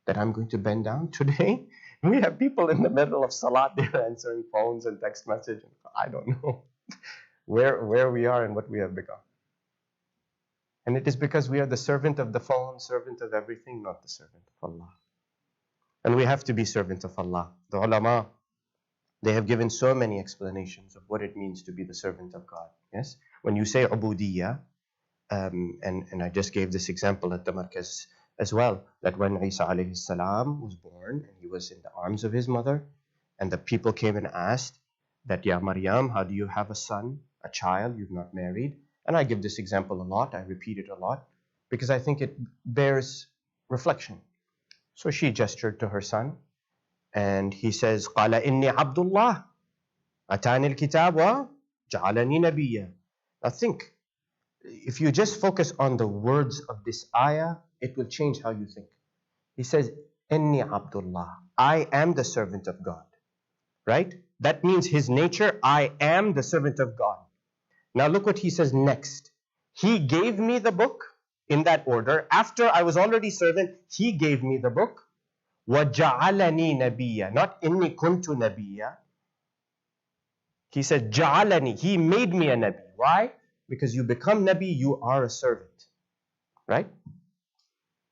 That I'm going to bend down today? We have people in the middle of salat, they're answering phones and text messages. I don't know where we are and what we have become. And it is because we are the servant of the phone, servant of everything, not the servant of Allah. And we have to be servant of Allah. The ulama, they have given so many explanations of what it means to be the servant of God. Yes? When you say ubudiyya, and I just gave this example at the markaz as well, that when Isa alayhi salam was born and he was in the arms of his mother, and the people came and asked that, Ya Maryam, how do you have a son, a child, you've not married? And I give this example a lot, I repeat it a lot, because I think it bears reflection. So she gestured to her son, and he says, قَالَ إِنِّي عَبْدُ اللَّهِ أَتَانِي الْكِتَابَ وَجَعَلَنِي نَبِيًّا. Now think, if you just focus on the words of this ayah, it will change how you think. He says, Inni Abdullah, I am the servant of God. Right? That means his nature, I am the servant of God. Now look what he says next. He gave me the book in that order. After I was already servant, he gave me the book. وَجَعَلَنِي نَبِيًّا. Not inni kuntu nabiyya. He said, Ja'alani. He made me a Nabi. Why? Because you become Nabi, you are a servant. Right?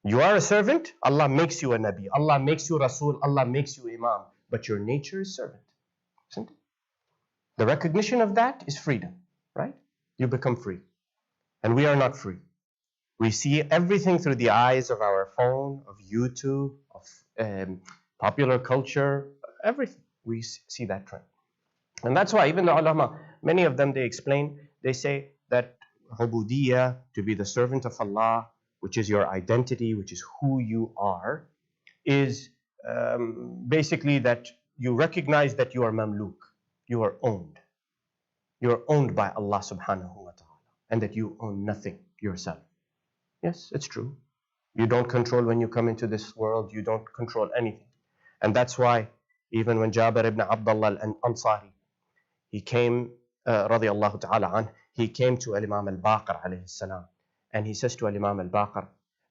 You are a servant, Allah makes you a Nabi. Allah makes you Rasul, Allah makes you Imam. But your nature is servant. Isn't it? The recognition of that is freedom. Right? You become free. And we are not free. We see everything through the eyes of our phone, of YouTube, of popular culture, everything. We see that trend. And that's why even the ulama, many of them, they explain, they say that ubudiyya, to be the servant of Allah, which is your identity, which is who you are, is basically that you recognize that you are mamluk, you are owned. You are owned by Allah subhanahu wa ta'ala, and that you own nothing yourself. Yes, it's true. You don't control when you come into this world, you don't control anything. And that's why even when Jabir ibn Abdullah al-Ansari, he came, radiyallahu ta'ala anh, he came to Imam al-Baqir alayhi salam, and he says to Imam al-Baqir,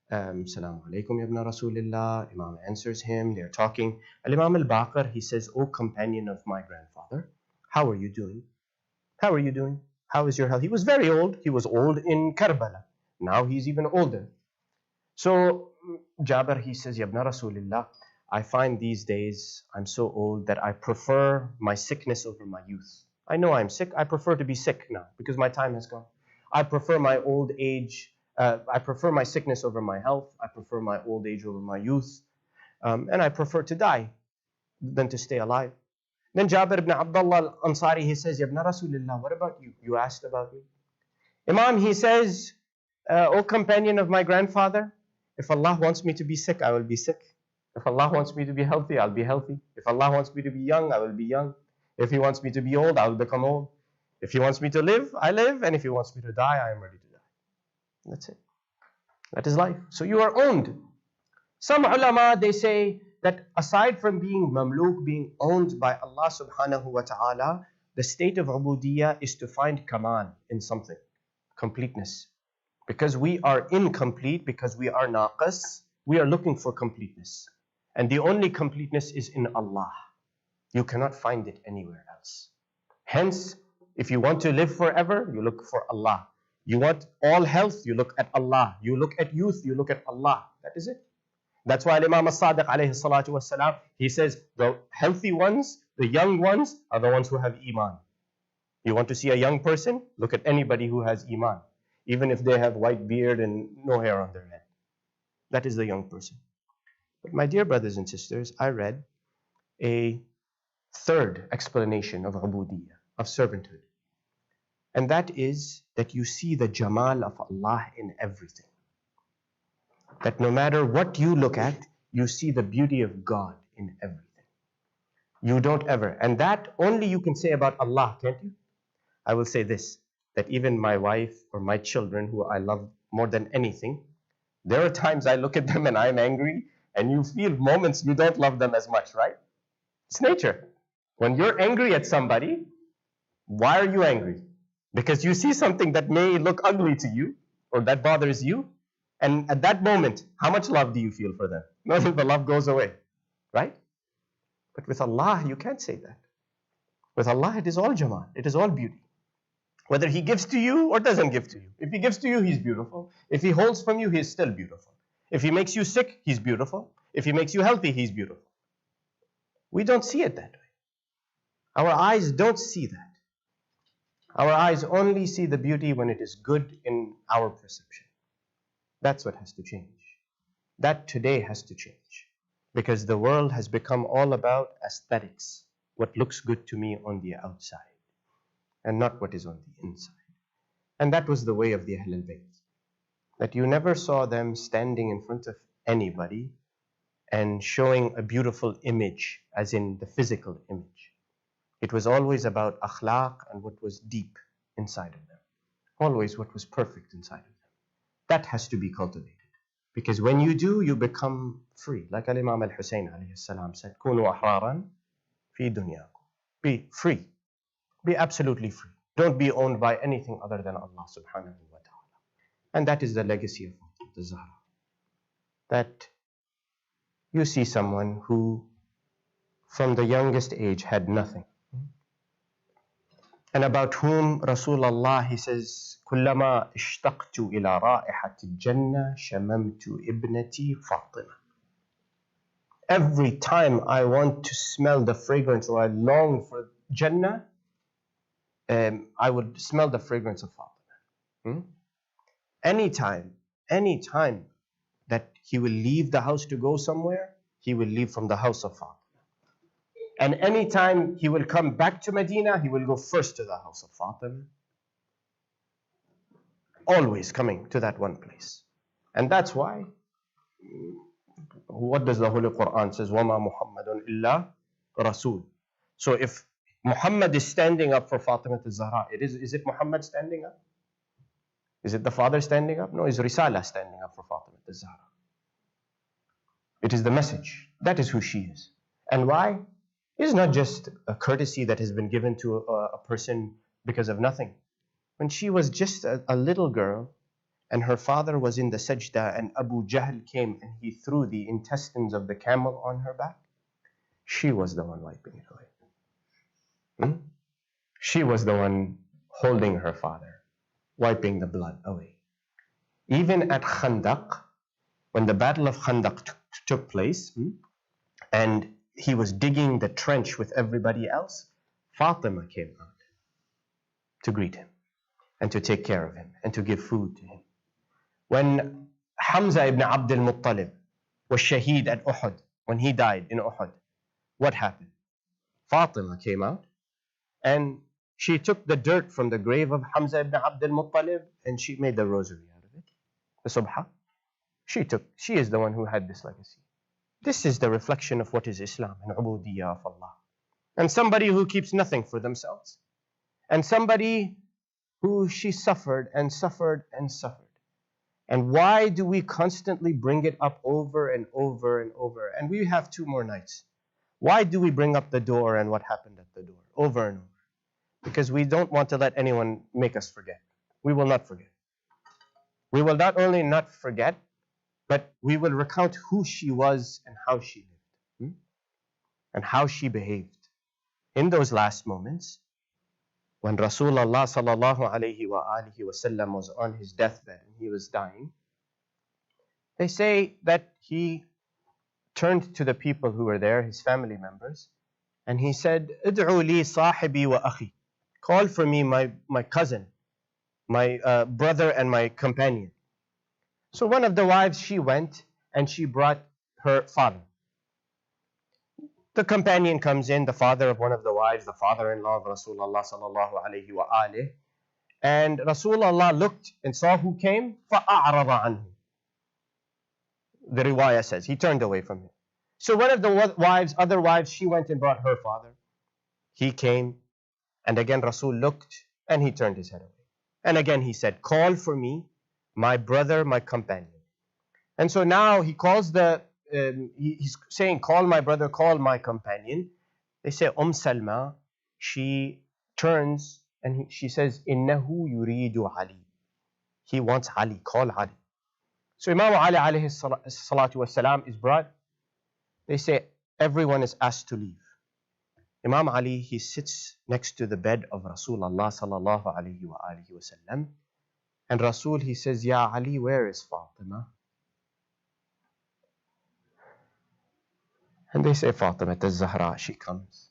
Assalamu alaikum ibn Rasulillah. Imam answers him, they're talking. Imam al-Baqir, he says, O companion of my grandfather, how are you doing? How are you doing? How is your health? He was very old. He was old in Karbala. Now he's even older. So Jabir, he says, Ya ibn Rasulillah, I find these days I'm so old that I prefer my sickness over my youth. I know I'm sick. I prefer to be sick now because my time has gone. I prefer my old age. I prefer my sickness over my health. I prefer my old age over my youth. And I prefer to die than to stay alive. Then Jabir ibn Abdullah al-Ansari, he says, Ya ibn Rasulillah, what about you? You asked about me. Imam, he says, O companion of my grandfather, if Allah wants me to be sick, I will be sick. If Allah wants me to be healthy, I'll be healthy. If Allah wants me to be young, I will be young. If He wants me to be old, I will become old. If He wants me to live, I live. And if He wants me to die, I am ready to die. That's it. That is life. So you are owned. Some ulama, they say that aside from being mamluk, being owned by Allah subhanahu wa ta'ala, the state of ubudiyya is to find kamal in something, completeness. Because we are incomplete, because we are naqas, we are looking for completeness. And the only completeness is in Allah. You cannot find it anywhere else. Hence, if you want to live forever, you look for Allah. You want all health, you look at Allah. You look at youth, you look at Allah. That is it. That's why Imam as-Sadiq alayhi salatu wasalam, he says the healthy ones, the young ones, are the ones who have iman. You want to see a young person? Look at anybody who has iman. Even if they have white beard and no hair on their head. That is the young person. But my dear brothers and sisters, I read a third explanation of ubudiyyah, of servanthood. And that is that you see the jamal of Allah in everything. That no matter what you look at, you see the beauty of God in everything. You don't ever. And that only you can say about Allah, can't you? I will say this, that even my wife or my children, who I love more than anything, there are times I look at them and I'm angry, and you feel moments you don't love them as much, right? It's nature. When you're angry at somebody, why are you angry? Because you see something that may look ugly to you, or that bothers you. And at that moment, how much love do you feel for them? No, the love goes away, right? But with Allah, you can't say that. With Allah, it is all Jamal, it is all beauty. Whether He gives to you or doesn't give to you. If He gives to you, He's beautiful. If He holds from you, He's still beautiful. If He makes you sick, He's beautiful. If He makes you healthy, He's beautiful. We don't see it that way. Our eyes don't see that. Our eyes only see the beauty when it is good in our perception. That's what has to change. That today has to change. Because the world has become all about aesthetics. What looks good to me on the outside. And not what is on the inside. And that was the way of the Ahlul Bayt. That you never saw them standing in front of anybody and showing a beautiful image, as in the physical image. It was always about akhlaq and what was deep inside of them. Always what was perfect inside of them. That has to be cultivated. Because when you do, you become free. Like Imam al-Hussein alayhi salam said, "Kunu ahraran fi dunyakum." Be free. Be absolutely free. Don't be owned by anything other than Allah subhanahu wa ta'ala. And that is the legacy of the Zahra. That you see someone who from the youngest age had nothing. And about whom Rasulullah, he says, كُلَّمَا اشْتَقْتُ إِلَى رَائِحَةِ الْجَنَّةِ شَمَمْتُ إِبْنَتِي فَاطِمَةَ. Every time I want to smell the fragrance or I long for Jannah, I would smell the fragrance of Fatima. Anytime that he will leave the house to go somewhere, he will leave from the house of Fatima. And anytime he will come back to Medina, he will go first to the house of Fatima. Always coming to that one place. And that's why, what does the Holy Quran says? وَمَا مُحَمَّدٌ إِلَّا رَسُولٌ. So if Muhammad is standing up for Fatima al-Zahra, is it Muhammad standing up? Is it the father standing up? No, it's Risala standing up for Fatima al-Zahra. It is the message. That is who she is. And why? It's not just a courtesy that has been given to a person because of nothing. When she was just a little girl and her father was in the sajda and Abu Jahl came and he threw the intestines of the camel on her back, she was the one wiping it away. She was the one holding her father, wiping the blood away. Even at Khandaq, when the battle of Khandaq took place, and he was digging the trench with everybody else, Fatima came out to greet him and to take care of him and to give food to him. When Hamza ibn Abdul Muttalib was shaheed at Uhud, when he died in Uhud, what happened? Fatima came out and she took the dirt from the grave of Hamza ibn Abdul Muttalib and she made the rosary out of it, the subha. She is the one who had this legacy. This is the reflection of what is Islam and ubudiyyah of Allah. And somebody who keeps nothing for themselves. And somebody who she suffered and suffered and suffered. And why do we constantly bring it up over and over and over? And we have 2 more nights. Why do we bring up the door and what happened at the door over and over? Because we don't want to let anyone make us forget. We will not forget. We will not only not forget, but we will recount who she was and how she lived. And how she behaved. In those last moments, when Rasulullah sallallahu alayhi wa alihi wasallam was on his deathbed and he was dying, they say that he turned to the people who were there, his family members, and he said, "Ud'u li sahibi wa akhi." Call for me my cousin, my brother and my companion. So one of the wives, she went and she brought her father. The companion comes in, the father of one of the wives, the father-in-law of Rasulullah sallallahu alayhi wa alihi. And Rasulullah looked and saw who came, فَأَعْرَضَ عَنْهُ. The riwayah says, he turned away from him. So one of the other wives, she went and brought her father. He came, and again Rasul looked, and he turned his head away. And again he said, call for me, my brother, my companion. And so now he calls he's saying, call my brother, call my companion. They say, Salma, she turns and she says, Innahu yuridu Ali. He wants Ali. Call Ali. So Imam Ali alayhi salatu wasalam is brought. They say everyone is asked to leave. Imam Ali, he sits next to the bed of Rasulullah sallallahu alayhi wa alihi wasallam. And Rasul, he says, Ya Ali, where is Fatima? And they say, Fatima al-Zahra, she comes.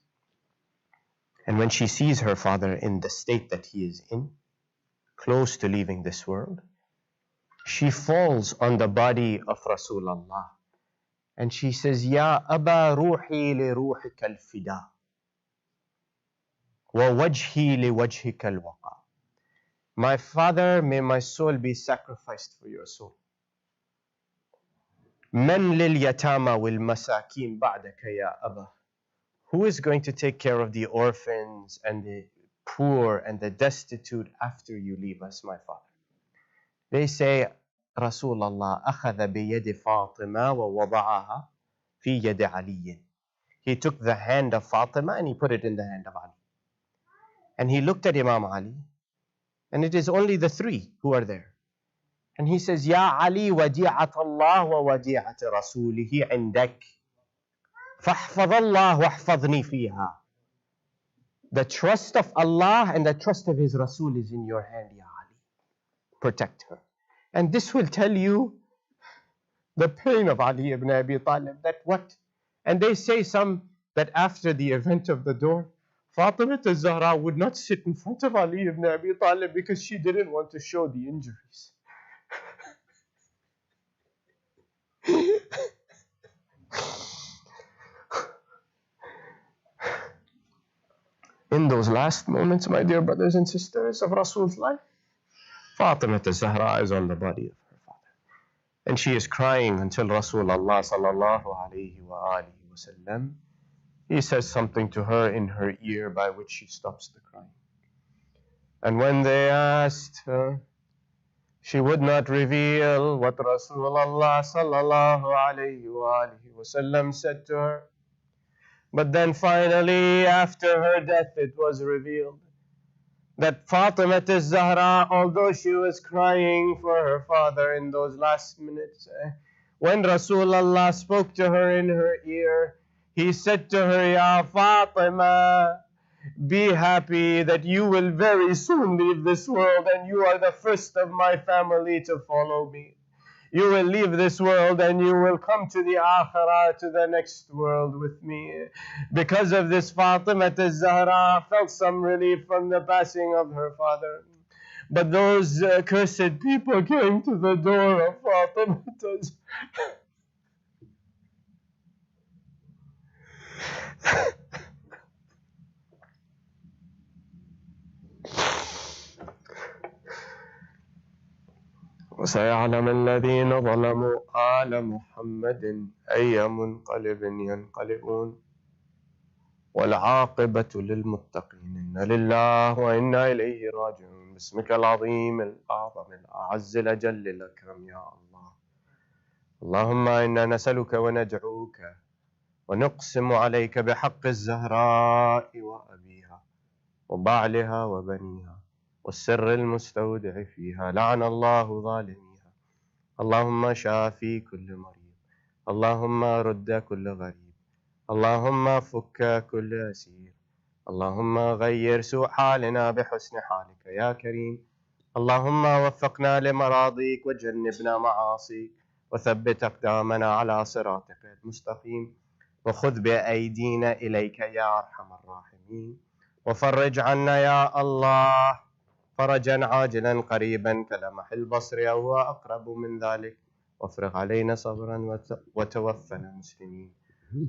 And when she sees her father in the state that he is in, close to leaving this world, she falls on the body of Rasulullah. And she says, Ya Aba Ruhi li ruhika al-fida, wa wajhi li wajhika al-waqa. My father, may my soul be sacrificed for your soul. Man lil yatama wal masakin ba'daka ya Aba. Who is going to take care of the orphans and the poor and the destitute after you leave us, my father? They say, Rasulullah أخذ بيد فاطمة ووضعها في يد علي. He took the hand of Fatima and he put it in the hand of Ali. And he looked at Imam Ali, and it is only the three who are there. And he says, Ya Ali, وديعة الله ووديعة رسوله عندك. فاحفظ الله واحفظني فيها. The trust of Allah and the trust of His Rasul is in your hand, Ya Ali. Protect her. And this will tell you the pain of Ali ibn Abi Talib. That what? And they say some that after the event of the door, Fatima al-Zahra would not sit in front of Ali ibn Abi Talib because she didn't want to show the injuries. In those last moments, my dear brothers and sisters, of Rasul's life, Fatima al-Zahra is on the body of her father. And she is crying until Rasulullah sallallahu alayhi wa alihi wasallam, he says something to her in her ear by which she stops the crying. And when they asked her, she would not reveal what Rasulullah sallallahu alayhi wa alihi wasallam said to her. But then finally, after her death, it was revealed that Fatima al-Zahra, although she was crying for her father in those last minutes, when Rasulullah spoke to her in her ear, he said to her, Ya Fatima, be happy that you will very soon leave this world and you are the first of my family to follow me. You will leave this world and you will come to the Akhirah, to the next world with me. Because of this, Fatima al-Zahra felt some relief from the passing of her father. But those cursed people came to the door of Fatima al-Zahra. وسيعلم الذين ظلموا آل محمد أي منقلب ينقلبون والعاقبة للمتقين إن لله وإنا إليه راجعون باسمك العظيم الأعظم الأعز الأجل الأكرم يا الله. اللهم إنا نسألك وندعوك ونقسم عليك بحق الزهراء وأبيها وبعلها وبنيها والسر المستودع فيها لعن الله ظالميها. اللهم شافي كل مريض، اللهم رد كل غريب، اللهم فك كل أسير، اللهم غير سوء حالنا بحسن حالك يا كريم. اللهم وفقنا لمراضيك وجنبنا معاصيك وثبت أقدامنا على صراطك المستقيم وخذ بأيدينا إليك يا أرحم الراحمين وفرج عنا يا الله فرجا عاجلا قريبا كلمح البصر أو هو أقرب من ذلك وافرغ علينا صبرا وتوفنا مسلمين.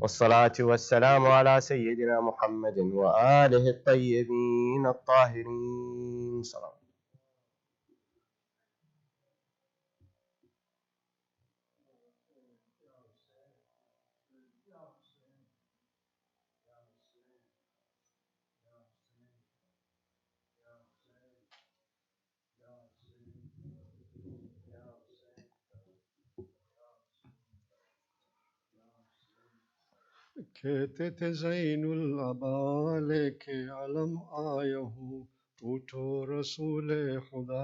والصلاة والسلام على سيدنا محمد وآله الطيبين الطاهرين. صلى که تت زین العبالک علم آیه उठो रसूल खुदा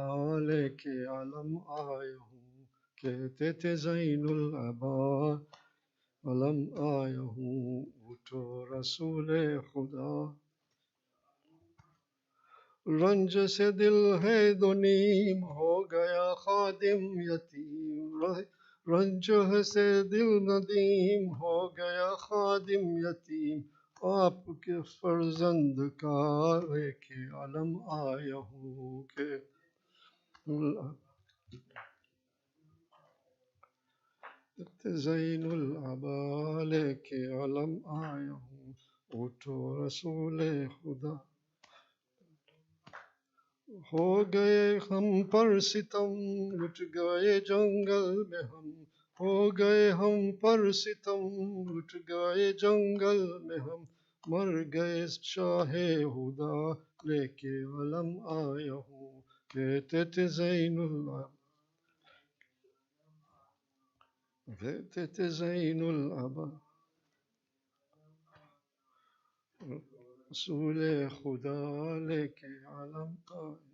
लेके आलम आया हूँ कहते थे ज़ैनुल अबा आलम आया हूँ उठो रसूल खुदा रंज से दिल है दो नीम हो गया खादिम यतीम रंज से दिल नदीम हो गया खादिम यतीम आपके फर्जंद का लेके आलम आया हूँ के ज़ैनुल अबा लेके आलम आया हूँ उठो रसूल खुदा हो गए हम पर सितम लुट गए जंगल में हम हो गए हम पर सितम लुट गए जंगल में हम मर गए शाहे हुदा लेके अलम आया हूँ कहते थे ज़ैनुल अबा रसूल खुदा लेके अलम आया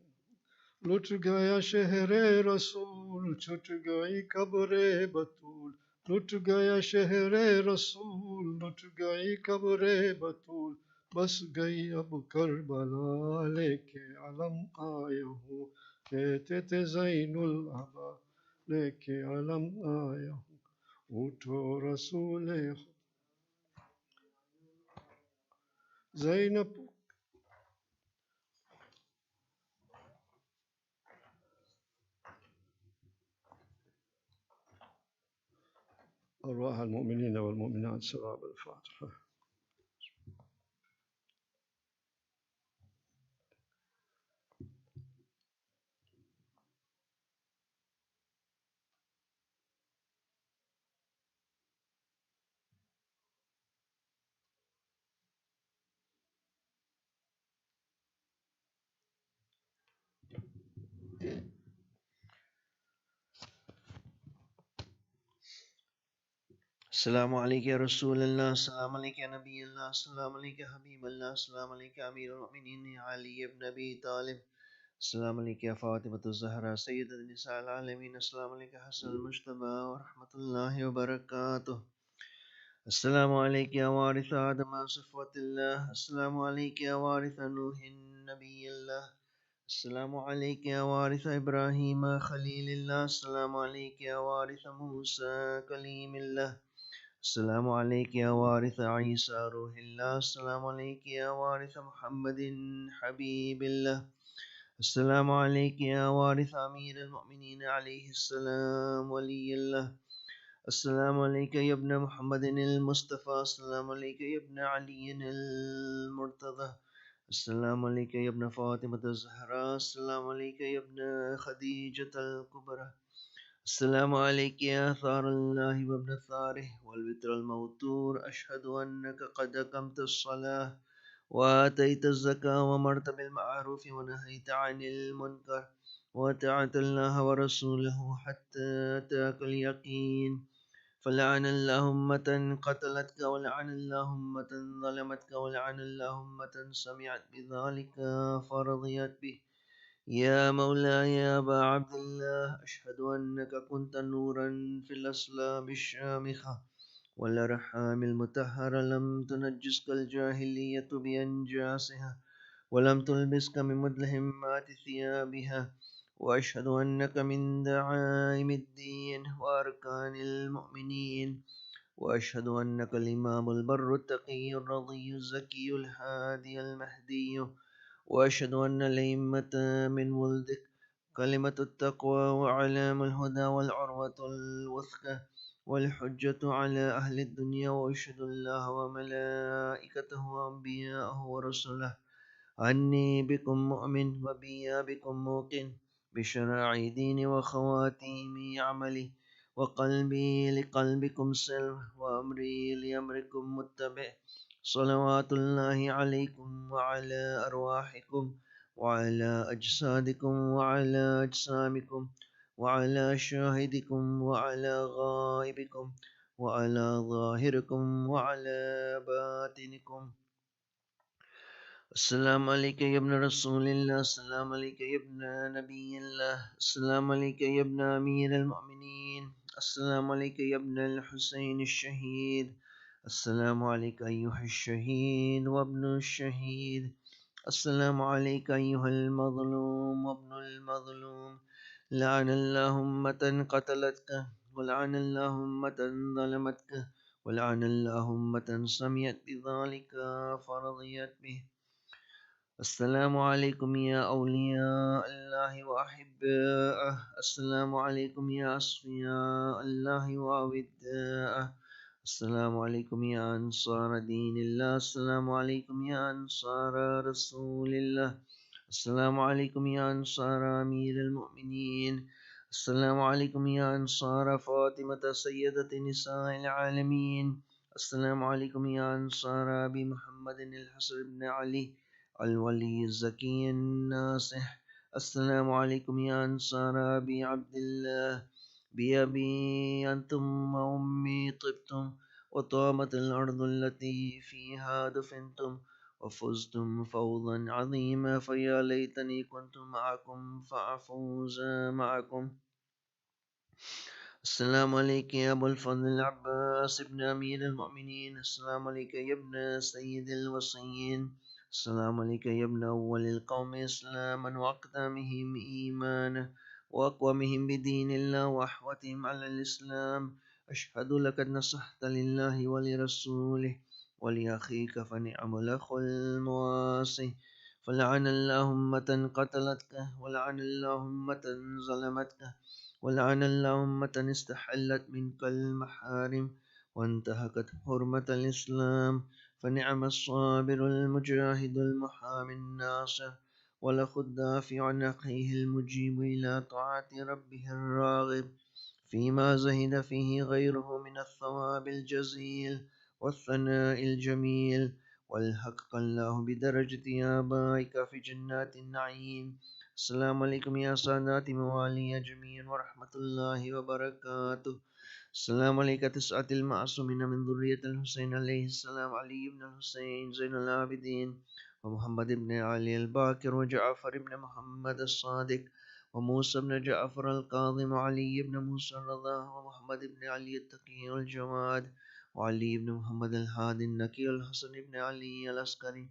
लुट गया शहर रसूल छुट गई कब्र बतूल लुट गया शहर रसूल लुट गई कब्र बतूल बस गई अब करबला लेके अलम आया हूँ कहते थे ज़ैनुल अबा लेके अलम आया हूँ उठो रसूल ज़ैनब أرواح المؤمنين والمؤمنات سراب الفاتحة السلام عليك يا رسول الله السلام عليك يا نبي الله السلام عليك يا حبيب الله السلام عليك يا أمير المؤمنين يا علي بن أبي طالب السلام عليك يا فاطمة الزهراء سيدة نساء العالمين السلام عليك يا حسن المجتبى ورحمة الله وبركاته السلام عليك يا وارث آدم صفوة الله السلام عليك يا وارث نوح نبي الله السلام عليك يا وارث إبراهيم خليل الله السلام عليك يا وارث موسى كليم الله السلام عليك يا وارث عيسى روح الله السلام عليك يا وارث محمد حبيب الله السلام عليك يا وارث أمير المؤمنين عليه السلام ولي الله السلام عليك يا ابن محمد المصطفى السلام عليك يا ابن علي المرتضى السلام عليك يا ابن فاطمة الزهراء السلام عليك يا ابن خديجة الكبرى السلام عليك يا ثار الله وابن ثاره والوتر الموتور أشهد أنك قد أقمت الصلاة وآتيت الزكاة وأمرت بالمعروف ونهيت عن المنكر وأطعت الله ورسوله حتى أتاك اليقين فلعن الله أمة قتلتك ولعن الله أمة ظلمتك ولعن الله أمة سمعت بذلك فرضيت به يا مولاي يا أبا عبد الله أشهد أنك كنت نورا في الأصلاب الشامخة والأرحام المطهرة لم تنجسك الجاهلية بأنجاسها ولم تلبسك من مدلهمات ثيابها وأشهد أنك من دعائم الدين وأركان المؤمنين وأشهد أنك الإمام البر التقي الرضي الزكي الهادي المهدي وأشهد أن الأئمة من ولدك كلمة التقوى وعلام الهدى والعروة الوثقى والحجة على أهل الدنيا وأشهد الله وملائكته وأنبياءه ورسله أني بكم مؤمن وبي بكم موقن بشرائع ديني وخواتيم عملي وقلبي لقلبكم سلم وأمري لأمركم متبع صلوات الله عليكم وعلى أرواحكم وعلى أجسادكم وعلى أجسامكم وعلى شاهدكم وعلى غائبكم وعلى ظاهركم وعلى باطنكم السلام عليك يا ابن رسول الله. السلام عليك يا ابن نبي الله. السلام عليك يا ابن أمير المؤمنين. السلام عليك يا ابن الحسين الشهيد. السلام عليك أيها الشهيد وابن الشهيد. السلام عليك أيها المظلوم وابن المظلوم. لعن الله أمة قتلتك، ولعن الله أمة ظلمتك، ولعن الله أمة سمعت بذلك فرضيت به. السلام عليكم يا أولياء الله وأحباءه. السلام عليكم يا أصفياء الله وأوداءه. السلام عليكم يا أنصار دين الله. السلام عليكم يا أنصار رسول الله. السلام عليكم يا أنصار أمير المؤمنين. السلام عليكم يا أنصار فاطمة سيدة نساء العالمين. السلام عليكم يا أنصار أبي محمد الحسن بن علي الولي الزكي الناصح. السلام عليكم يا أنصار أبي عبد الله. بأبي أنتم وأمي طبتم، وطابت الأرض التي فيها دفنتم، وفزتم فوزا عظيما، فيا ليتني كنت معكم فأفوز معكم. السلام عليك يا أبو الفضل العباس ابن أمير المؤمنين. السلام عليك يا ابن سيد الوصيين. السلام عليك يا ابن أول القوم إسلاما وأقدامهم إيمانا وأقومهم بدين الله وأحوتهم على الإسلام. أشهد لك أن نصحت لله ولرسوله ولأخيك، فنعم الأخ المواسي. فلعن الله أمة قتلتك، ولعن الله أمة ظلمتك، ولعن الله أمة استحلت منك المحارم وانتهكت حرمة الإسلام. فنعم الصابر المجاهد المحامي الناصر، وله الدافع عن أخيه المجيب إلى طاعة ربه الراغب فيما زهد فيه غيره من الثواب الجزيل والثناء الجميل. والحق الله بدرجة آبائك في جنات النعيم. السلام عليكم يا سادات موالي جميعا ورحمة الله وبركاته. السلام عليك تسعة المعصومين من ذرية الحسين عليه السلام: علي بن الحسين زين العابدين، ومحمد بن علي الباكر، وجعفر بن محمد الصادق، وموسى بن جعفر الكاظم، وعلي بن موسى الرضا، ومحمد بن علي التقي الجواد، وعلي بن محمد الهادي النقي، والحسن بن علي العسكري.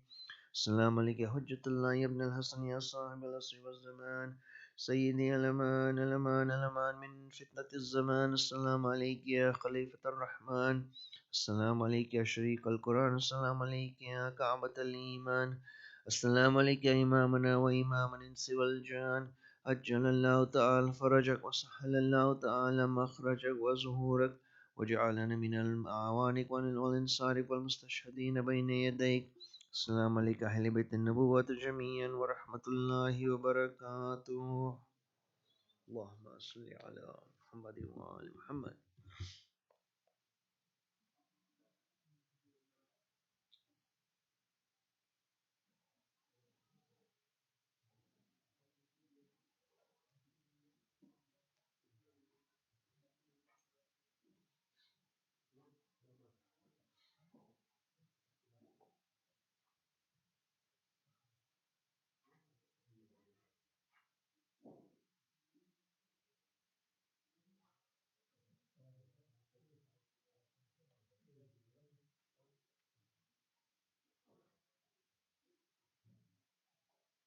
السلام عليك يا حجة الله يا ابن الحسن يا صاحب العصر والزمان، سيدي الأمان الأمان الأمان من فتنة الزمان. السلام عليك يا خليفة الرحمن. السلام عليك يا شريك القرآن. السلام عليك يا كعبة الإيمان. السلام عليك يا إمامنا وإمام الإنس والجان. أجل الله تعالى فرجك، وسهل الله تعالى مخرجك وظهورك، وجعلنا من الأعوانك والأنصارك والمستشهدين بين يديك. السلام عليك أهل بيت النبوة جميعا ورحمة الله وبركاته. اللهم صل على محمد وآل محمد.